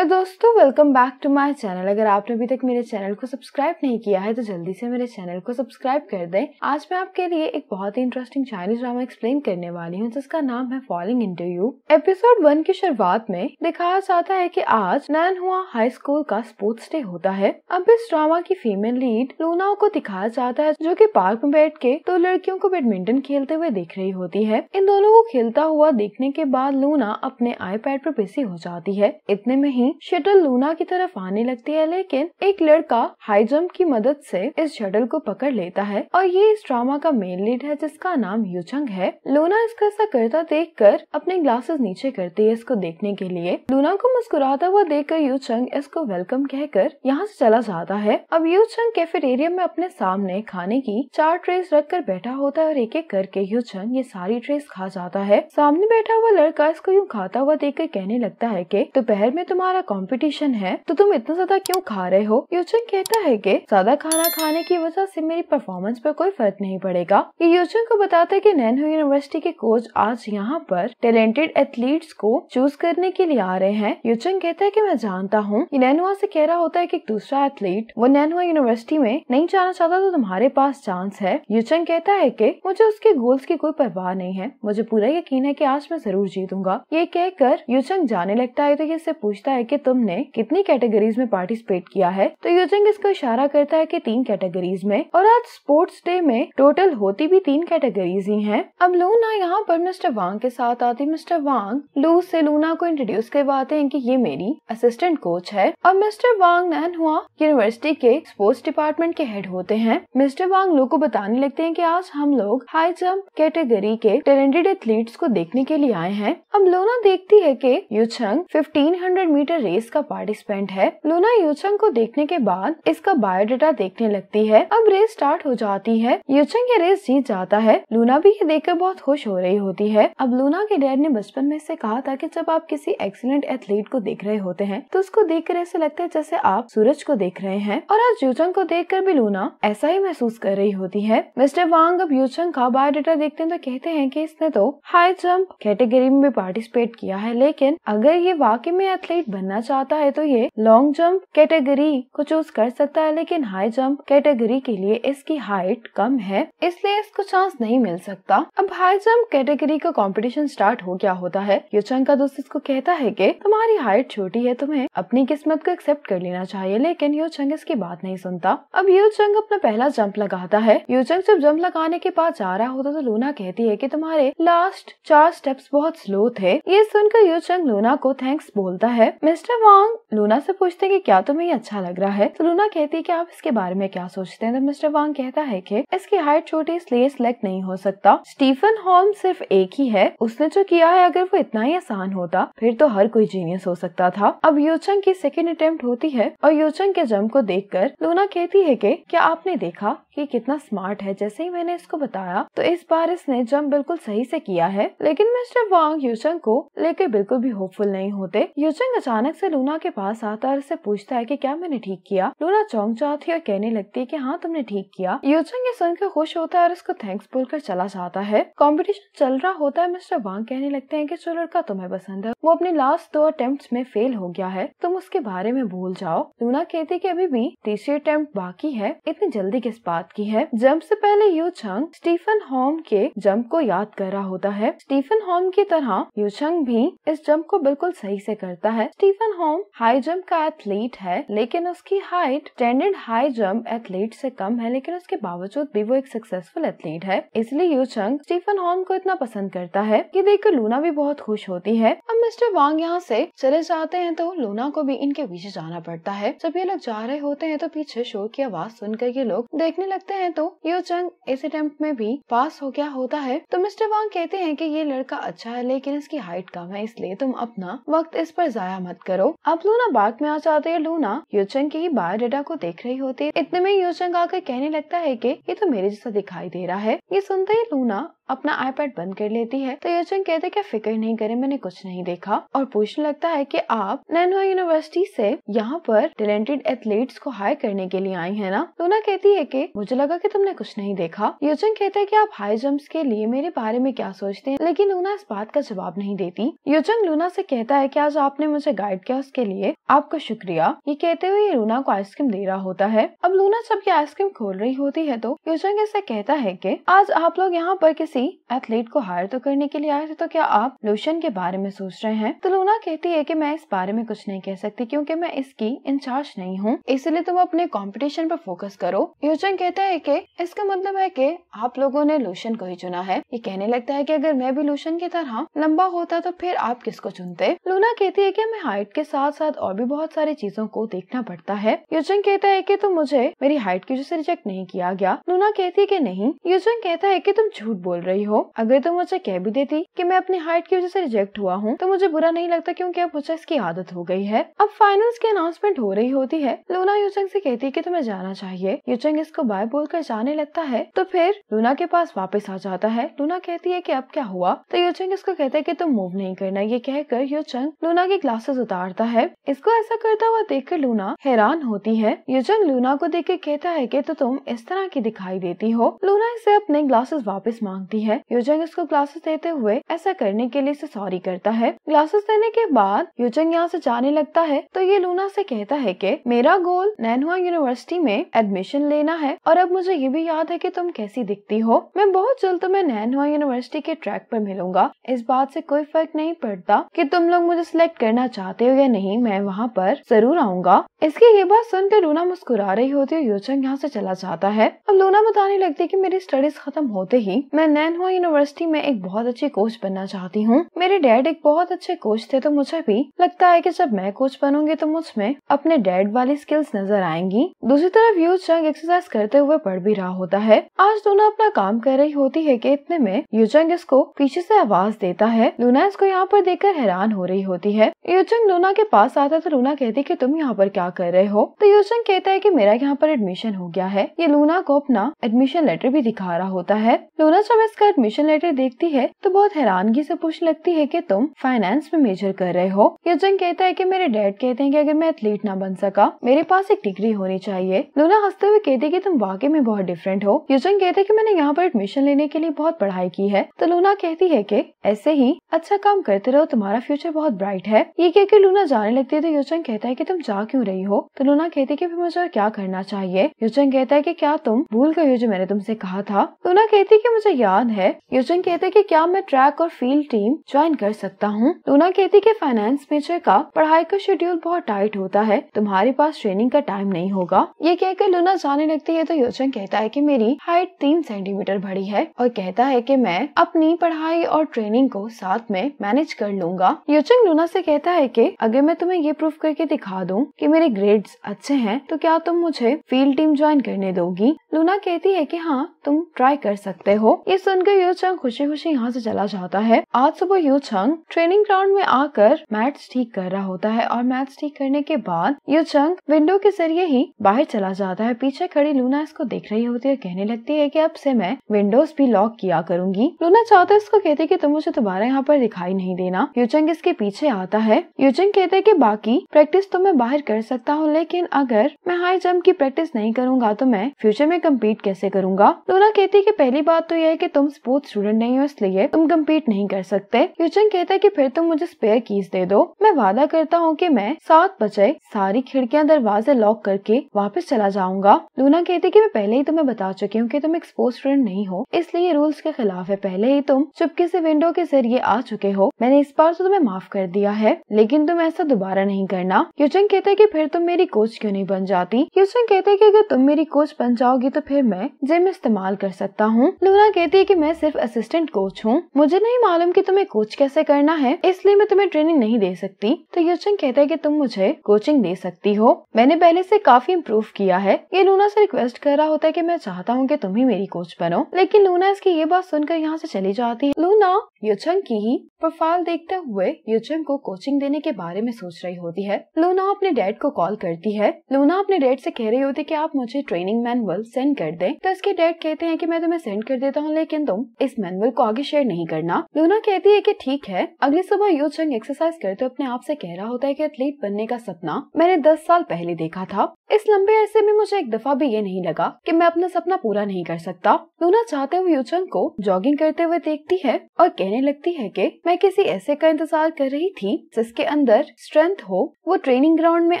Hello दोस्तों, welcome back to my channel. अगर आपने अभी तक मेरे चैनल को सब्सक्राइब नहीं किया है तो जल्दी से मेरे चैनल को सब्सक्राइब कर दें। आज मैं आपके लिए एक बहुत ही इंटरेस्टिंग चाइनीज ड्रामा एक्सप्लेन करने वाली हूँ जिसका नाम है फॉलिंग इनटू यू। एपिसोड 1 की शुरुआत में दिखाया जाता है कि आज नैनहुआ हाई स्कूल का स्पोर्ट्स डे होता है। अब इस ड्रामा की फीमेल लीड लूना को दिखाया जाता है जो कि पार्क में बैठ के दो लड़कियों को बैडमिंटन खेलते हुए देख रही होती है। इन दोनों को खेलता हुआ देखने के बाद लूना अपने आईपैड पर बिजी हो जाती है। इतने में ही शटल लूना की तरफ आने लगती है, लेकिन एक लड़का हाई जंप की मदद से इस शटल को पकड़ लेता है और ये इस ड्रामा का मेन लीड है जिसका नाम यूचंग है। लूना इसका ऐसा करता देखकर अपने ग्लासेस नीचे करती है इसको देखने के लिए। लूना को मुस्कुराता हुआ देखकर यूचंग इसको वेलकम कहकर यहाँ से चला जाता है। अब यूचंग कैफेटेरिया में अपने सामने खाने की 4 ट्रेस रख कर बैठा होता है और एक एक करके यूचंग ये सारी ट्रेस खा जाता है। सामने बैठा हुआ लड़का इसको यूँ खाता हुआ देखकर कहने लगता है कि दोपहर में तुम्हारा कंपटीशन है तो तुम इतना ज्यादा क्यों खा रहे हो। यूचंग कहता है कि ज्यादा खाना खाने की वजह से मेरी परफॉर्मेंस पर कोई फर्क नहीं पड़ेगा। ये यूचंग को बताता है कि नैनहुआ यूनिवर्सिटी के कोच आज यहाँ पर टैलेंटेड एथलीट्स को चूज करने के लिए आ रहे हैं। यूचंग कहता है कि मैं जानता हूँ। नैनहुआ से कह रहा होता है कि एक दूसरा एथलीट वो नैनहुआ यूनिवर्सिटी में नहीं जाना चाहता तो तुम्हारे पास चांस है। यूचंग कहता है कि मुझे उसके गोल्स की कोई परवाह नहीं है, मुझे पूरा यकीन है कि आज मैं जरूर जीतूंगा। ये कहकर यूचंग जाने लगता है तो ये इससे पूछता है कि तुमने कितनी कैटेगरीज में पार्टिसिपेट किया है। तो यूचंग इसको इशारा करता है कि 3 कैटेगरीज में, और आज स्पोर्ट्स डे में टोटल होती भी 3 कैटेगरीज ही हैं। अब लूना यहाँ पर मिस्टर वांग के साथ आती। मिस्टर वांग लू से लूना को इंट्रोड्यूस करवाते हैं कि ये मेरी असिस्टेंट कोच है और मिस्टर वांग नैनहुआ यूनिवर्सिटी के स्पोर्ट्स डिपार्टमेंट के हेड होते हैं। मिस्टर वांग लू को बताने लगते हैं कि आज हम लोग हाई जंप कैटेगरी के टैलेंटेड एथलीट्स को देखने के लिए आए हैं। अब लूना देखती है कि यूचंग 1500 मीटर रेस का पार्टिसिपेंट है। लूना यूचंग को देखने के बाद इसका बायोडाटा देखने लगती है। अब रेस स्टार्ट हो जाती है। यूचंग ये रेस जीत जाता है। लूना भी ये देखकर बहुत खुश हो रही होती है। अब लूना के डैड ने बचपन में से कहा था कि जब आप किसी एक्सीलेंट एथलीट को देख रहे होते हैं तो उसको देखकर ऐसा लगता है जैसे आप सूरज को देख रहे हैं, और आज यूचंग को देखकर भी लूना ऐसा ही महसूस कर रही होती है। मिस्टर वांग अब यूचंग का बायोडाटा देखते हैं तो कहते हैं कि इसने तो हाई जंप कैटेगरी में भी पार्टिसिपेट किया है, लेकिन अगर ये वाकई में एथलीट बनना चाहता है तो ये लॉन्ग जंप कैटेगरी को चूज कर सकता है, लेकिन हाई जंप कैटेगरी के लिए इसकी हाइट कम है इसलिए इसको चांस नहीं मिल सकता। अब हाई जंप कैटेगरी का कंपटीशन स्टार्ट हो गया होता है। यूचंग का दोस्त इसको कहता है कि तुम्हारी हाइट छोटी है, तुम्हें अपनी किस्मत को एक्सेप्ट कर लेना चाहिए, लेकिन यूचंग इसकी बात नहीं सुनता। अब यूचंग अपना पहला जंप लगाता है। यूचंग जब जंप लगाने के बाद जा रहा होता तो लूना कहती है कि तुम्हारे लास्ट 4 स्टेप्स बहुत स्लो थे। ये सुनकर यूचंग लूना को थैंक्स बोलता है। मिस्टर वांग लूना से पूछते हैं कि क्या तुम्हें ये अच्छा लग रहा है, तो लूना कहती है कि आप इसके बारे में क्या सोचते हैं। तो मिस्टर वांग कहता है कि इसकी हाइट छोटी इसलिए सिलेक्ट नहीं हो सकता। स्टीफन हॉल्म सिर्फ एक ही है, उसने जो किया है अगर वो इतना ही आसान होता फिर तो हर कोई जीनियस हो सकता था। अब यूचंग की सेकेंड अटेम्प्ट होती है और यूचंग के जंप को देखकर लूना कहती है कि क्या आपने देखा कि कितना स्मार्ट है, जैसे ही मैंने इसको बताया तो इस बार इसने जंप बिल्कुल सही से किया है। लेकिन मिस्टर वांग यूचंग को लेकर बिल्कुल भी होपफुल नहीं होते। यूचंग अचानक से लूना के पास आता है और उससे पूछता है कि क्या मैंने ठीक किया। लूना चौंक जाती है और कहने लगती है कि हाँ तुमने ठीक किया। यूचंग ये सुनकर खुश होता है और उसको थैंक्स बोलकर चला जाता है। कंपटीशन चल रहा होता है। मिस्टर वांग कहने लगते हैं कि जो लड़का तुम्हें पसंद है वो अपने लास्ट 2 अटेम्प्ट्स में फेल हो गया है, तुम उसके बारे में भूल जाओ। लूना कहती है कि अभी भी तीसरी अटेम्प्ट बाकी है, इतनी जल्दी किस बात की है। जंप से पहले यूचंग स्टीफन हॉर्म के जंप को याद कर रहा होता है। स्टीफन हॉर्म की तरह यूचंग भी इस जंप को बिल्कुल सही से करता है। स्टीफन हॉर्म हाई जंप का एथलीट है, लेकिन उसकी height standard high jump athlete से कम है, लेकिन उसके बावजूद भी वो एक सक्सेसफुल एथलीट है, इसलिए यूचंग स्टीफन हॉर्म को इतना पसंद करता है। ये देखकर लूना भी बहुत खुश होती है। अब मिस्टर वांग यहाँ से चले जाते हैं तो लूना को भी इनके पीछे जाना पड़ता है। जब ये लोग जा रहे होते हैं तो पीछे शोर की आवाज सुनकर ये लोग देखने लगते हैं तो यूचंग इस अटेम्प्ट में भी पास हो गया होता है। तो मिस्टर वांग कहते हैं कि ये लड़का अच्छा है लेकिन इसकी हाइट कम है, इसलिए तुम अपना वक्त इस पर जाया मत करो। अब लूना बाग में आ जाती है। लूना यूचंग की ही बायोडाटा को देख रही होती है। इतने में यूचंग आकर कहने लगता है कि ये तो मेरे जैसा दिखाई दे रहा है। ये सुनते ही लूना अपना आईपैड बंद कर लेती है। तो यूचंग कहते हैं कि फिक्र नहीं करे, मैंने कुछ नहीं देखा, और पूछने लगता है कि आप नैनहुआ यूनिवर्सिटी से यहाँ पर टैलेंटेड एथलीट्स को हायर करने के लिए आई है ना। लूना कहती है कि मुझे लगा कि तुमने कुछ नहीं देखा। यूचंग कहता है कि आप हाई जंप्स के लिए मेरे बारे में क्या सोचते हैं, लेकिन लूना इस बात का जवाब नहीं देती। यूचंग लूना से कहता है कि आज आपने मुझे गाइड किया उसके लिए आपका शुक्रिया। ये कहते हुए लूना को आइसक्रीम दे रहा होता है। अब लूना जब ये आइसक्रीम खोल रही होती है तो यूचंग ऐसे कहता है कि आज आप लोग यहाँ पर किसी एथलीट को हायर तो करने के लिए आए थे, तो क्या आप लोशन के बारे में सोच रहे हैं। तो लूना कहती है कि मैं इस बारे में कुछ नहीं कह सकती क्योंकि मैं इसकी इंचार्ज नहीं हूँ, इसलिए तुम अपने कंपटीशन पर फोकस करो। यूचंग कहता है कि इसका मतलब है कि आप लोगों ने लोशन को ही चुना है। ये कहने लगता है कि अगर मैं भी लोशन की तरह लंबा होता तो फिर आप किसको चुनते। लूना कहती है कि हमें हाइट के साथ साथ और भी बहुत सारी चीजों को देखना पड़ता है। यूचंग कहता है कि तुम मुझे मेरी हाइट की वजह से रिजेक्ट नहीं किया गया। लूना कहती है कि नहीं। यूचंग कहता है कि तुम झूठ बोल रही हो, अगर तुम मुझे कह भी देती कि मैं अपनी हाइट की वजह से रिजेक्ट हुआ हूँ तो मुझे बुरा नहीं लगता क्योंकि अब मुझे इसकी आदत हो गई है। अब फाइनल्स की अनाउंसमेंट हो रही होती है। लूना यूचंग से कहती है कि तुम्हें जाना चाहिए। यूचंग इसको बाय बोलकर जाने लगता है तो फिर लूना के पास वापस आ जाता है। लूना कहती है कि अब क्या हुआ। तो यूचंग इसको कहता है कि तुम मूव नहीं करना। ये कहकर यूचंग लूना की ग्लासेस उतारता है। इसको ऐसा करता हुआ देखकर लूना हैरान होती है। यूचंग लूना को देख के कहता है कि तो तुम इस तरह की दिखाई देती हो। लूना इसे अपने ग्लासेस वापस मांगती है। यूचंग इसको ग्लासेस देते हुए ऐसा करने के लिए इसे सॉरी करता है। ग्लासेस देने के बाद यूचंग यहाँ से जाने लगता है तो ये लूना से कहता है कि मेरा गोल नैनहुआ यूनिवर्सिटी में एडमिशन लेना है और अब मुझे ये भी याद है कि तुम कैसी दिखती हो। मैं बहुत जल्द तुम्हें नैनहुआ यूनिवर्सिटी के ट्रैक पर मिलूंगा। इस बात से कोई फर्क नहीं पड़ता कि तुम लोग मुझे सिलेक्ट करना चाहते हो या नहीं, मैं वहाँ पर जरूर आऊंगा। इसकी ये बात सुनकर लूना मुस्कुरा रही होती है। यूचंग यहाँ से चला जाता है। अब लूना बताने लगती है कि मेरी स्टडीज खत्म होते ही मैं नैनहुआ यूनिवर्सिटी में एक बहुत अच्छी कोच बनना चाहती हूँ। मेरे डैड एक बहुत अच्छे कोच थे तो मुझे भी लगता है कि जब मैं कोच बनूंगी तो मुझ में अपने डैड वाली स्किल्स नजर आएंगी। दूसरी तरफ यूचंग एक्सरसाइज करते हुए पढ़ भी रहा होता है। आज लूना अपना काम कर रही होती है कि इतने में यूचंग इसको पीछे से आवाज देता है। लूना इसको यहाँ पर देखकर हैरान हो रही होती है। यूचंग लूना के पास आता है तो लूना कहती है कि तुम यहाँ पर क्या कर रहे हो। तो यूचंग कहता है कि मेरा यहाँ पर एडमिशन हो गया है। ये लूना को अपना एडमिशन लेटर भी दिखा रहा होता है। लूना जब इसका एडमिशन लेटर देखती है तो बहुत हैरानगी से पूछने लगती है कि तुम फाइनेंस में मेजर कर रहे हो। यूचंग कहता है कि मेरे डैड कहते हैं कि अगर मैं एथलीट ना बन सका मेरे पास एक डिग्री होनी चाहिए। लूना हंसते हुए कहती है कि तुम वाकई में बहुत डिफरेंट हो। यूचंग कहते हैं कि मैंने यहाँ पर एडमिशन लेने के लिए बहुत पढ़ाई की है। तो लूना कहती है कि ऐसे ही अच्छा काम करते रहो, तुम्हारा फ्यूचर बहुत ब्राइट है। ये कहकर लूना जाने लगती है तो यूचंग कहता है कि तुम जा क्यों रही हो। तो लूना कहती है कि फिर मुझे क्या करना चाहिए। यूचंग कहता है कि क्या तुम भूल गई हो जो मैंने तुमसे कहा था। लूना कहती है कि मुझे याद है। यूचंग कहते हैं कि क्या मैं ट्रैक और फील्ड टीम ज्वाइन कर सकता हूँ। लूना कहती है कि फाइनेंस मेजर का पढ़ाई का शेड्यूल बहुत टाइट होता है, तुम्हारे पास ट्रेनिंग का टाइम नहीं होगा। ये कहकर लूना जाने लगती है तो यूचंग कहता है कि मेरी हाइट 3 सेंटीमीटर बढ़ी है और कहता है कि मैं अपनी पढ़ाई और ट्रेनिंग को साथ में मैनेज कर लूंगा। यूचंग लूना से कहता है कि अगर मैं तुम्हें ये प्रूफ करके दिखा दूं कि मेरे ग्रेड्स अच्छे हैं तो क्या तुम मुझे फील्ड टीम ज्वाइन करने दोगी। लूना कहती है कि हाँ तुम ट्राई कर सकते हो। ये सुनकर यूचंग खुशी खुशी यहाँ से चला जाता है। आज सुबह यूचंग ट्रेनिंग ग्राउंड में आकर मैट्स ठीक कर रहा होता है और मैट्स ठीक करने के बाद यूचंग विंडो के जरिए ही बाहर चला जाता है। पीछे खड़ी लूना इसको देख रही होती है, कहने लगती है कि अब से मैं विंडोज भी लॉक किया करूंगी। लूना चाहता है इसको कहती है कि तुम मुझे दोबारा यहाँ पर दिखाई नहीं देना। यूचंग इसके पीछे आता है। यूचंग कहते हैं कि बाकी प्रैक्टिस तो मैं बाहर कर सकता हूँ, लेकिन अगर मैं हाई जंप की प्रैक्टिस नहीं करूंगा तो मैं फ्यूचर में कम्पीट कैसे करूंगा। लूना कहती है कि पहली बात तो यह है कि तुम स्पोर्ट्स स्टूडेंट नहीं हो, इसलिए तुम कम्पीट नहीं कर सकते। यूचंग कहता है कि फिर तुम मुझे स्पेयर कीज दे दो, मैं वादा करता हूँ कि मैं 7 बजे सारी खिड़कियां दरवाजे लॉक करके वापस चला जाऊंगा। लूना कहती है कि मैं पहले ही तुम्हें बता चुकी हूँ कि तुम एक स्पोर्ट्स स्टूडेंट नहीं हो, इसलिए रूल्स के खिलाफ है। पहले ही तुम चुपके से विंडो के जरिए आ चुके हो, मैंने इस बार तो तुम्हें माफ कर दिया है, लेकिन तुम ऐसा दोबारा नहीं करना। यूचंग कहता है कि फिर तुम मेरी कोच क्यों नहीं बन जाती। यूचंग कहता है कि अगर तुम मेरी कोच बन जाओगी तो फिर मैं जिम इस्तेमाल कर सकता हूँ। लूना कहती है कि मैं सिर्फ असिस्टेंट कोच हूँ, मुझे नहीं मालूम कि तुम्हें कोच कैसे करना है, इसलिए मैं तुम्हें ट्रेनिंग नहीं दे सकती। तो यूचंग कहता है कि तुम मुझे कोचिंग दे सकती हो, मैंने पहले से काफी इम्प्रूव किया है। ये लूना से रिक्वेस्ट कर रहा होता है कि मैं चाहता हूँ कि तुम ही मेरी कोच बनो, लेकिन लूना इसकी ये बात सुनकर यहाँ से चली जाती है। लूना यूचंग की ही प्रोफाइल देखते हुए यूचंग को कोचिंग देने के बारे में सोच रही होती है। लूना अपने डैड को कॉल करती है। लूना अपने डैड से कह रही होती है कि आप मुझे ट्रेनिंग मैनुअल सेंड कर दे। तो इसके डैड कहते हैं कि मैं तुम्हें सेंड कर देता हूँ, लेकिन तुम इस मैनुअल को आगे शेयर नहीं करना। लूना कहती है कि ठीक है। अगली सुबह यू चंग एक्सरसाइज करते अपने आप से कह रहा होता है कि एथलीट बनने का सपना मैंने 10 साल पहले देखा था। इस लंबे अरसे में मुझे एक दफा भी ये नहीं लगा कि मैं अपना सपना पूरा नहीं कर सकता। लूना चाहते हुए यू चंग को जॉगिंग करते हुए देखती है और कहने लगती है कि मैं किसी ऐसे का इंतजार कर रही थी जिसके अंदर स्ट्रेंथ हो, वो ट्रेनिंग ग्राउंड में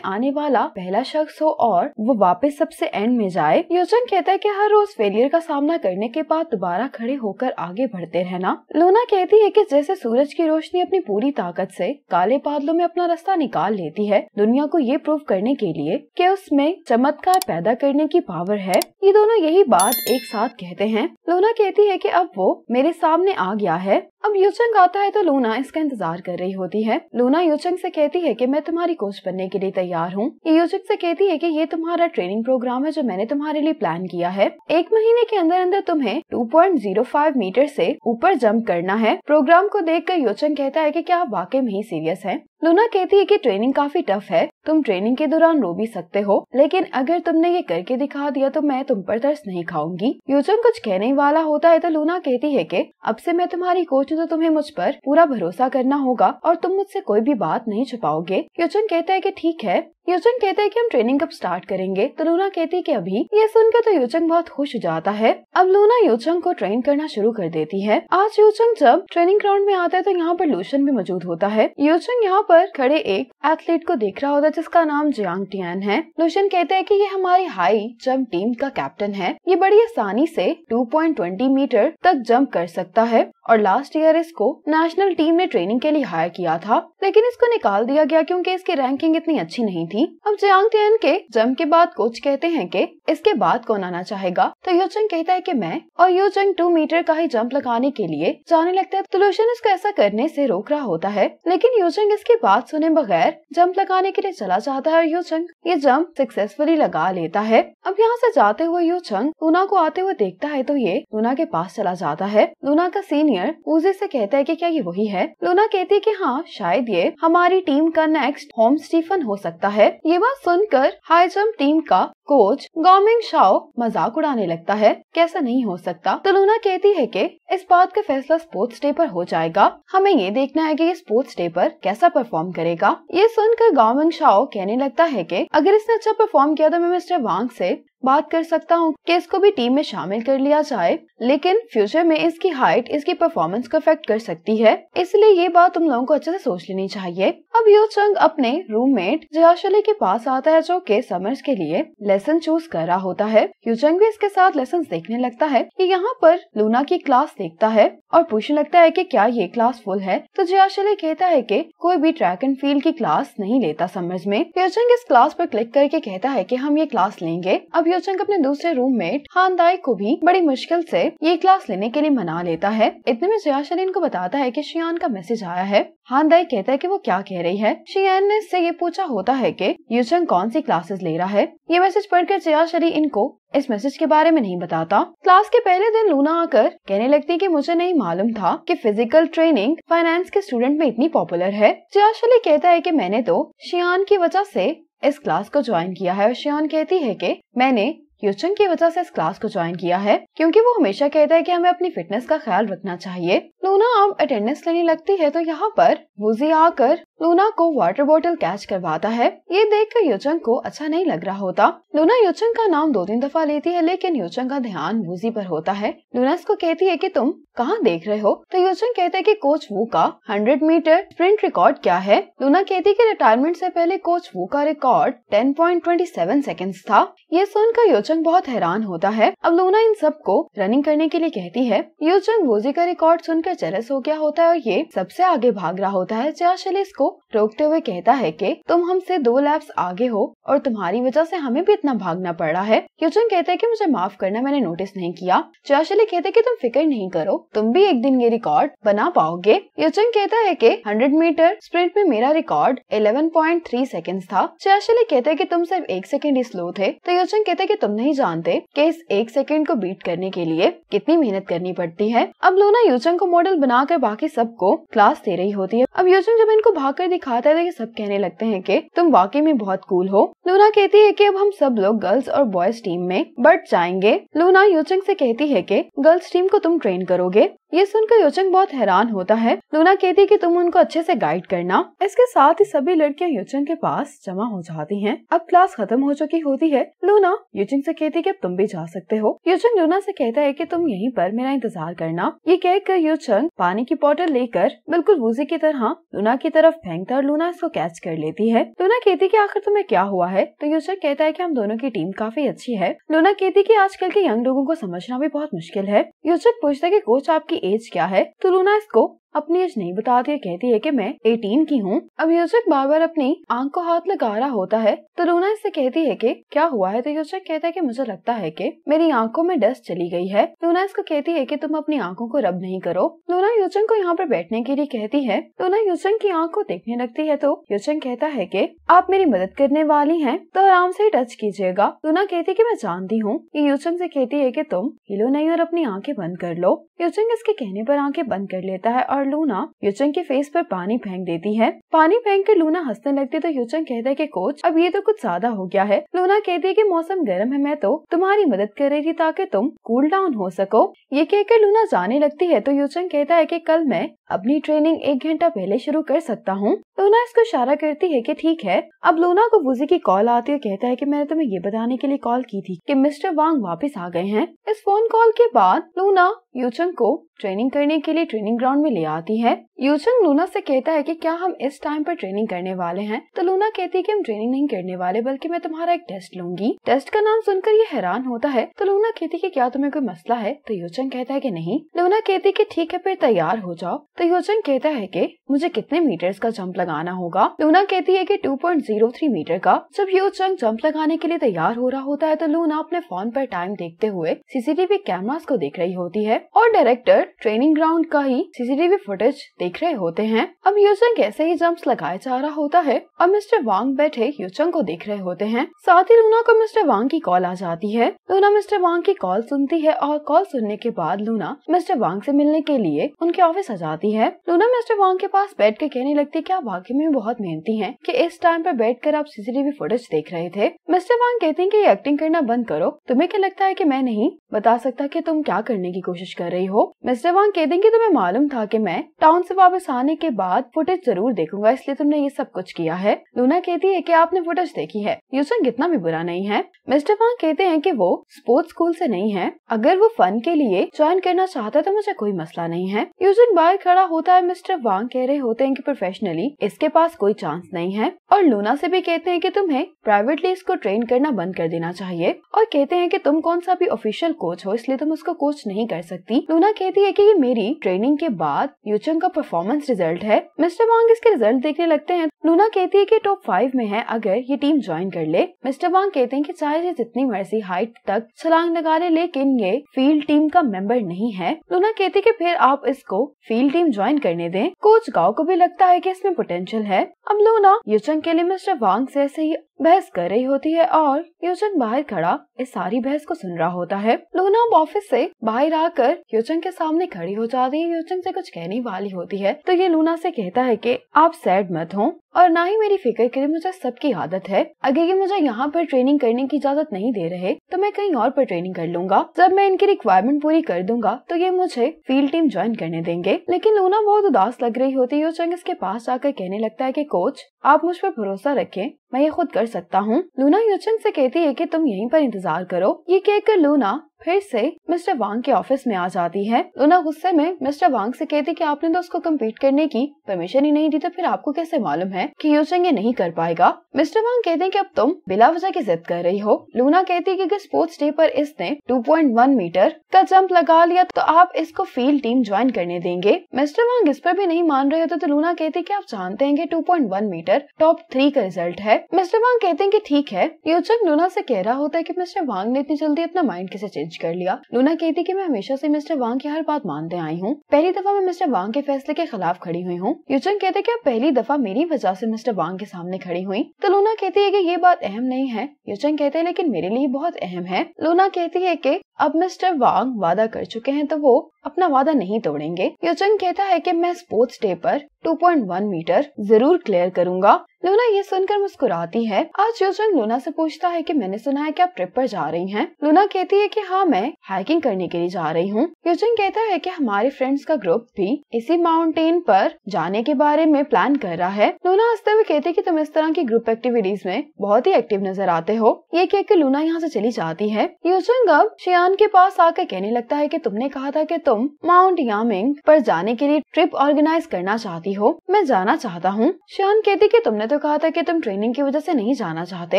आने वाला पहला शख्स हो और वो वापस सबसे एंड में जाए। यू चंग कहता है कि हर रोज फेलियर का सामना करने के बाद दोबारा खड़े होकर आगे बढ़ते रहना। लूना कहती है कि जैसे सूरज की रोशनी अपनी पूरी ताकत से काले बादलों में अपना रास्ता निकाल लेती है दुनिया को ये प्रूव करने के लिए कि उसमें चमत्कार पैदा करने की पावर है। ये दोनों यही बात एक साथ कहते हैं। लूना कहती है कि अब वो मेरे सामने आ गया है। अब यू चंग आता है तो लूना इसका इंतजार कर रही होती है। लूना यू चंग से कहती है कि मैं तुम्हारी कोच बनने के लिए तैयार हूँ। यू चंग से कहती है कि ये तुम्हारा ट्रेनिंग प्रोग्राम है जो मैंने तुम्हारे लिए प्लान किया है। 1 महीने के अंदर अंदर तुम्हें 2.05 मीटर से ऊपर जंप करना है। प्रोग्राम को देखकर यू चंग कहता है कि क्या आप वाकई में ही सीरियस हैं? लूना कहती है कि ट्रेनिंग काफी टफ है, तुम ट्रेनिंग के दौरान रो भी सकते हो, लेकिन अगर तुमने ये करके दिखा दिया तो मैं तुम पर तरस नहीं खाऊंगी। यू चंग कुछ कहने वाला होता है तो लूना कहती है कि अब से मैं तुम्हारी कोच हूँ तो तुम्हें मुझ पर पूरा भरोसा करना होगा और तुम मुझसे कोई भी बात नहीं छुपाओगे। यू चंग कहता है कि ठीक है। यू चंग कहता है कि हम ट्रेनिंग कब स्टार्ट करेंगे? तो लूना कहती है कि अभी। ये सुनकर तो यू चंग बहुत खुश हो जाता है। अब लूना यू चंग को ट्रेन करना शुरू कर देती है। आज यू चंग जब ट्रेनिंग ग्राउंड में आता है तो यहाँ पर लूशन भी मौजूद होता है। यू चंग यहाँ पर खड़े एक एथलीट को देख रहा होता है जिसका नाम जियांग टियान है। लूशन कहते हैं कि ये हमारी हाई जंप टीम का कैप्टन है। ये बड़ी आसानी से 2.20 मीटर तक जंप कर सकता है और लास्ट ईयर इसको नेशनल टीम ने ट्रेनिंग के लिए हायर किया था, लेकिन इसको निकाल दिया गया क्योंकि इसकी रैंकिंग इतनी अच्छी नहीं थी। अब जियांग टियान के जंप के बाद कोच कहते हैं कि इसके बाद कौन आना चाहेगा? तो यू चंग कहता है कि मैं, और यू चंग 2 मीटर का ही जंप लगाने के लिए जाने लगता है। तो लूशन इसको ऐसा करने से रोक रहा होता है, लेकिन यू चंग इसकी बात सुने बगैर जंप लगाने के लिए चला जाता है और यू चंग ये जंप सक्सेसफुली लगा लेता है। अब यहाँ से जाते हुए यू चंग लूना को आते हुए देखता है तो ये लूना के पास चला जाता है। लूना का सीनियर वूजी से कहता है कि क्या ये वही है? लूना कहती है कि हाँ, शायद ये हमारी टीम का नेक्स्ट होम स्टीफन हो सकता है। ये बात सुनकर हाई जंप टीम का कोच गाओमिंग शाओ मजाक उड़ाने लगता है कि ऐसा नहीं हो सकता। तो लूना कहती है कि इस बात का फैसला स्पोर्ट्स डे पर हो जाएगा, हमें ये देखना है कि ये स्पोर्ट्स डे पर कैसा परफॉर्म करेगा। ये सुनकर गाओमिंग शाओ कहने लगता है कि अगर इसने अच्छा परफॉर्म किया तो मैं मिस्टर वांग से बात कर सकता हूँ कि इसको भी टीम में शामिल कर लिया जाए, लेकिन फ्यूचर में इसकी हाइट इसकी परफॉर्मेंस को अफेक्ट कर सकती है, इसलिए ये बात तुम लोगों को अच्छे से सोच लेनी चाहिए। अब यू चंग अपने रूममेट जियाशली के पास आता है जो कि समर्स के लिए लेसन चूज कर रहा होता है। यू चंग भी इसके साथ लेसन देखने लगता है। ये यहाँ पर लूना की क्लास देखता है और पूछने लगता है कि क्या ये क्लास फुल है? तो जियाशली कहता है कि कोई भी ट्रैक एंड फील्ड की क्लास नहीं लेता समर्स में। यू चंग इस क्लास पर क्लिक करके कहता है कि हम ये क्लास लेंगे। अब यू चंग अपने दूसरे रूममेट हान दाई को भी बड़ी मुश्किल से ये क्लास लेने के लिए मना लेता है। इतने में जियाशली इनको बताता है कि शियान का मैसेज आया है। हान दाई कहता है कि वो क्या कह रही है। शियान ने इससे ये पूछा होता है कि यू चंग कौन सी क्लासेस ले रहा है। ये मैसेज पढ़कर जियाशली इनको इस मैसेज के बारे में नहीं बताता। क्लास के पहले दिन लूना आकर कहने लगती है कि मुझे नहीं मालूम था कि फिजिकल ट्रेनिंग फाइनेंस के स्टूडेंट में इतनी पॉपुलर है। जियाशली कहता है कि मैंने तो शियान की वजह से इस क्लास को ज्वाइन किया है और शियान कहती है कि मैंने यू चंग की वजह से इस क्लास को ज्वाइन किया है क्योंकि वो हमेशा कहता है कि हमें अपनी फिटनेस का ख्याल रखना चाहिए। लूना अब अटेंडेंस लेने लगती है तो यहाँ पर वूजी आकर लूना को वाटर बोतल कैच करवाता है। ये देखकर यू चंग को अच्छा नहीं लग रहा होता। लूना यू चंग का नाम 2-3 दफा लेती है, लेकिन यू चंग का ध्यान वूजी पर होता है। लूना इसको कहती है कि तुम कहाँ देख रहे हो? तो यू चंग कहता है कि कोच वू का 100 मीटर स्प्रिंट रिकॉर्ड क्या है। लूना कहती है कि रिटायरमेंट से पहले कोच वू का रिकॉर्ड 10.27 सेकेंड्स था। ये सुनकर यू चंग बहुत हैरान होता है। अब लूना इन सबको रनिंग करने के लिए कहती है। यू चंग वूजी का रिकॉर्ड सुनकर जेलस हो गया होता है और ये सबसे आगे भाग रहा होता है। जियाशली इसको रोकते हुए कहता है कि तुम हमसे 2 लैप्स आगे हो और तुम्हारी वजह से हमें भी इतना भागना पड़ रहा है। यू चंग कहते हैं कि मुझे माफ करना, मैंने नोटिस नहीं किया। जियाशली कहते हैं कि तुम फिक्र नहीं करो, तुम भी एक दिन ये रिकॉर्ड बना पाओगे। यू चंग कहता है कि 100 मीटर स्प्रिंट में मेरा रिकॉर्ड 11.3 सेकेंड्स था। जियाशली कहते हैं कि तुम सिर्फ 1 सेकेंड ही स्लो थे। तो यू चंग कहते हैं कि तुमने नहीं जानते कि इस 1 सेकंड को बीट करने के लिए कितनी मेहनत करनी पड़ती है। अब लूना यूचंग को मॉडल बनाकर बाकी सबको क्लास दे रही होती है। अब यूचंग जब इनको भाग कर दिखाता है तो ये सब कहने लगते हैं कि तुम वाकई में बहुत कूल हो। लूना कहती है कि अब हम सब लोग गर्ल्स और बॉयज टीम में बट जाएंगे। लूना यूचंग से कहती है कि गर्ल्स टीम को तुम ट्रेन करोगे। ये सुनकर यूचंग बहुत हैरान होता है। लूना कहती है कि तुम उनको अच्छे से गाइड करना। इसके साथ ही सभी लड़कियां यूचंग के पास जमा हो जाती हैं। अब क्लास खत्म हो चुकी होती है। लूना यूचंग से कहती है कि अब तुम भी जा सकते हो। यूचंग लूना से कहता है कि तुम यहीं पर मेरा इंतजार करना। ये कहकर यूचंग पानी की बोतल लेकर बिल्कुल वूजी की तरह लूना की तरफ फेंकता और लूना इसको कैच कर लेती है। लूना कहती है कि आखिर तुम्हें क्या हुआ है? तो यूचंग कहता है कि हम दोनों की टीम काफी अच्छी है। लूना कहती है कि आजकल के यंग लोगों को समझना भी बहुत मुश्किल है। यूचंग पूछता है कि कोच आपकी एज क्या है? तो लूना इसको अपनी एज नहीं बताती है, कहती है कि मैं 18 की हूँ। अब यूचंग बार बार अपनी आंख को हाथ लगा रहा होता है तो लूना इससे कहती है कि क्या हुआ है? तो यूचंग कहता है कि मुझे लगता है कि मेरी आंखों में डस्ट चली गई है। लूना इसको कहती है कि तुम अपनी आंखों को रब नहीं करो। लूना यूचंग को यहाँ पर बैठने के लिए कहती है। लूना यूचंग की आंख को देखने लगती है तो यूचंग कहता है कि आप मेरी मदद करने वाली हैं तो आराम से टच कीजिएगा। लूना कहती है कि मैं जानती हूँ। ये यूचंग से कहती है कि तुम हिलो नहीं और अपनी आंखें बंद कर लो। यूचंग इसके कहने पर आंखें बंद कर लेता है और लूना यूचंग के फेस पर पानी फेंक देती है। पानी फेंक कर लूना हंसने लगती है तो यूचंग कहता है कि कोच अब ये तो कुछ ज्यादा हो गया है। लूना कहती है कि मौसम गर्म है, मैं तो तुम्हारी मदद कर रही थी ताकि तुम कूल डाउन हो सको। ये कहकर लूना जाने लगती है तो यूचंग कहता है कि कल मैं अपनी ट्रेनिंग 1 घंटा पहले शुरू कर सकता हूँ। लूना इसको इशारा करती है कि ठीक है। अब लूना को वूजी की कॉल आती है। कहता है कि मैंने तुम्हें ये बताने के लिए कॉल की थी कि मिस्टर वांग वापस आ गए हैं। इस फोन कॉल के बाद लूना यूचंग को ट्रेनिंग करने के लिए ट्रेनिंग ग्राउंड में ले आती है। यूचंग लूना से कहता है कि क्या हम इस टाइम पर ट्रेनिंग करने वाले हैं? तो लूना कहती है कि हम ट्रेनिंग नहीं करने वाले बल्कि मैं तुम्हारा एक टेस्ट लूंगी। टेस्ट का नाम सुनकर ये हैरान होता है तो लूना कहती है कि क्या तुम्हें कोई मसला है? तो यूचंग कहता है कि नहीं। लूना कहती है कि ठीक है फिर तैयार हो जाओ। तो यूचंग कहता है कि मुझे कितने मीटर्स का जंप लगाना होगा? लूना कहती है कि 2.03 मीटर का। जब यूचंग जंप लगाने के लिए तैयार हो रहा होता है तो लूना अपने फोन पर टाइम देखते हुए सीसीटीवी कैमरास को देख रही होती है और डायरेक्टर ट्रेनिंग ग्राउंड का ही सीसीटीवी फुटेज देख रहे होते हैं। अब यूचंग ऐसे ही जंप्स लगाए जा रहा होता है और मिस्टर वांग बैठे यूचंग को देख रहे होते हैं। साथ ही लूना को मिस्टर वांग की कॉल आ जाती है। लूना मिस्टर वांग की कॉल सुनती है और कॉल सुनने के बाद लूना मिस्टर वांग से मिलने के लिए उनके ऑफिस आ जाती है। लूना मिस्टर वांग के पास बैठ कर कहने लगती है कि आप वाकई में बहुत मेहनती हैं कि इस टाइम पर बैठकर आप सीसीटीवी फुटेज देख रहे थे। मिस्टर वांग कहते हैं कि ये एक्टिंग करना बंद करो। तुम्हें क्या लगता है कि मैं नहीं बता सकता कि तुम क्या करने की कोशिश कर रही हो? मिस्टर वांग कहते हैं कि तुम्हें मालूम था कि मैं टाउन से वापस आने के बाद फुटेज जरूर देखूंगा इसलिए तुमने ये सब कुछ किया है। लूना कहती है कि आपने फुटेज देखी है। यूचंग इतना भी बुरा नहीं है। मिस्टर वांग कहते हैं कि वो स्पोर्ट्स स्कूल से नहीं है, अगर वो फन के लिए ज्वाइन करना चाहता है तो मुझे कोई मसला नहीं है। यूचंग बाहर खड़ा होता है। मिस्टर वांग कह रहे होते हैं कि प्रोफेशनली इसके पास कोई चांस नहीं है और लूना से भी कहते हैं कि तुम्हें प्राइवेटली इसको ट्रेन करना बंद कर देना चाहिए और कहते हैं कि तुम कौन सा भी ऑफिशियल कोच हो इसलिए तुम उसको कोच नहीं कर सकती। लूना कहती है कि ये मेरी ट्रेनिंग के बाद यूचंग का परफॉर्मेंस रिजल्ट है। मिस्टर वांग इसके रिजल्ट देखने लगते हैं। लूना कहती है कि टॉप 5 में है अगर ये टीम ज्वाइन कर ले। मिस्टर वांग कहते हैं कि चाहे ये जितनी मर्जी हाइट तक छलांग लगा ले लेकिन ये फील्ड टीम का मेंबर नहीं है। लूना कहती है कि फिर आप इसको फील्ड टीम ज्वाइन करने दें। कोच गाओ को भी लगता है कि इसमें पोटेंशियल है। अब लूना यूचंग के लिए मिस्टर वांग से ऐसे ही बहस कर रही होती है और यूचंग बाहर खड़ा इस सारी बहस को सुन रहा होता है। लूना अब ऑफिस से बाहर आकर यूचंग के सामने खड़ी हो जाती है। यूचंग से कुछ कहने वाली होती है तो ये लूना से कहता है कि आप सैड मत हो और ना ही मेरी फिक्र करें, मुझे सबकी आदत है। अगर ये मुझे यहाँ पर ट्रेनिंग करने की इजाजत नहीं दे रहे तो मैं कहीं और पर ट्रेनिंग कर लूंगा। जब मैं इनकी रिक्वायरमेंट पूरी कर दूंगा तो ये मुझे फील्ड टीम ज्वाइन करने देंगे। लेकिन लूना बहुत उदास लग रही होती है। यूचंग इसके पास जाकर कहने लगता है कि कोच आप मुझ पर भरोसा रखें, मैं ये खुद कर सकता हूँ। लूना यूचंग से कहती है कि तुम यहीं पर इंतजार करो। ये कहकर लूना फिर से मिस्टर वांग के ऑफिस में आ जाती है। लूना गुस्से में मिस्टर वांग से कहती कि आपने तो उसको कम्पीट करने की परमिशन ही नहीं दी तो फिर आपको कैसे मालूम है कि यूचंग ये नहीं कर पाएगा। मिस्टर वांग कहते हैं कि अब तुम बिला वजह की जिद कर रही हो। लूना कहती है कि स्पोर्ट्स डे पर इसने 2.1 मीटर का जंप लगा लिया तो आप इसको फील्ड टीम ज्वाइन करने देंगे। मिस्टर वांग इस पर भी नहीं मान रहे होते तो लूना कहती कि आप जानते हैं कि 2.1 मीटर टॉप 3 का रिजल्ट है। मिस्टर वांग कहते हैं कि ठीक है। यूचंग लूना से कह रहा होता है कि मिस्टर वांग ने इतनी जल्दी अपना माइंड कैसे चेंज मैनेज कर लिया। लूना कहती कि मैं हमेशा से मिस्टर वांग की हर बात मानते आई हूँ, पहली दफा मैं मिस्टर वांग के फैसले के खिलाफ खड़ी हुई हूँ। यूचंग कहते कि पहली दफा मेरी वजह से मिस्टर वांग के सामने खड़ी हुई। तो लूना कहती है कि ये बात अहम नहीं है। यूचंग कहते हैं लेकिन मेरे लिए बहुत अहम है। लूना कहती है कि अब मिस्टर वांग वादा कर चुके हैं तो वो अपना वादा नहीं तोड़ेंगे। यूचंग कहता है कि मैं स्पोर्ट्स डे पर 2.1 मीटर जरूर क्लियर करूंगा। लूना ये सुनकर मुस्कुराती है। आज यूचंग लूना से पूछता है कि मैंने सुना है कि आप ट्रिप पर जा रही हैं। लूना कहती है कि हाँ, मैं हाइकिंग करने के लिए जा रही हूँ। यूचंग कहता है कि हमारे फ्रेंड्स का ग्रुप भी इसी माउंटेन पर जाने के बारे में प्लान कर रहा है। लूना हंसते हुए कहती है कि तुम इस तरह की ग्रुप एक्टिविटीज में बहुत ही एक्टिव नजर आते हो। ये कहकर लूना यहाँ से चली जाती है। यूचंग अब शियान के पास आकर कहने लगता है कि तुमने कहा था कि तुम माउंट यामिंग पर जाने के लिए ट्रिप ऑर्गेनाइज करना चाहती हो, मैं जाना चाहता हूँ। शियान कहती कि तुमने तो कहा था कि तुम ट्रेनिंग की वजह से नहीं जाना चाहते।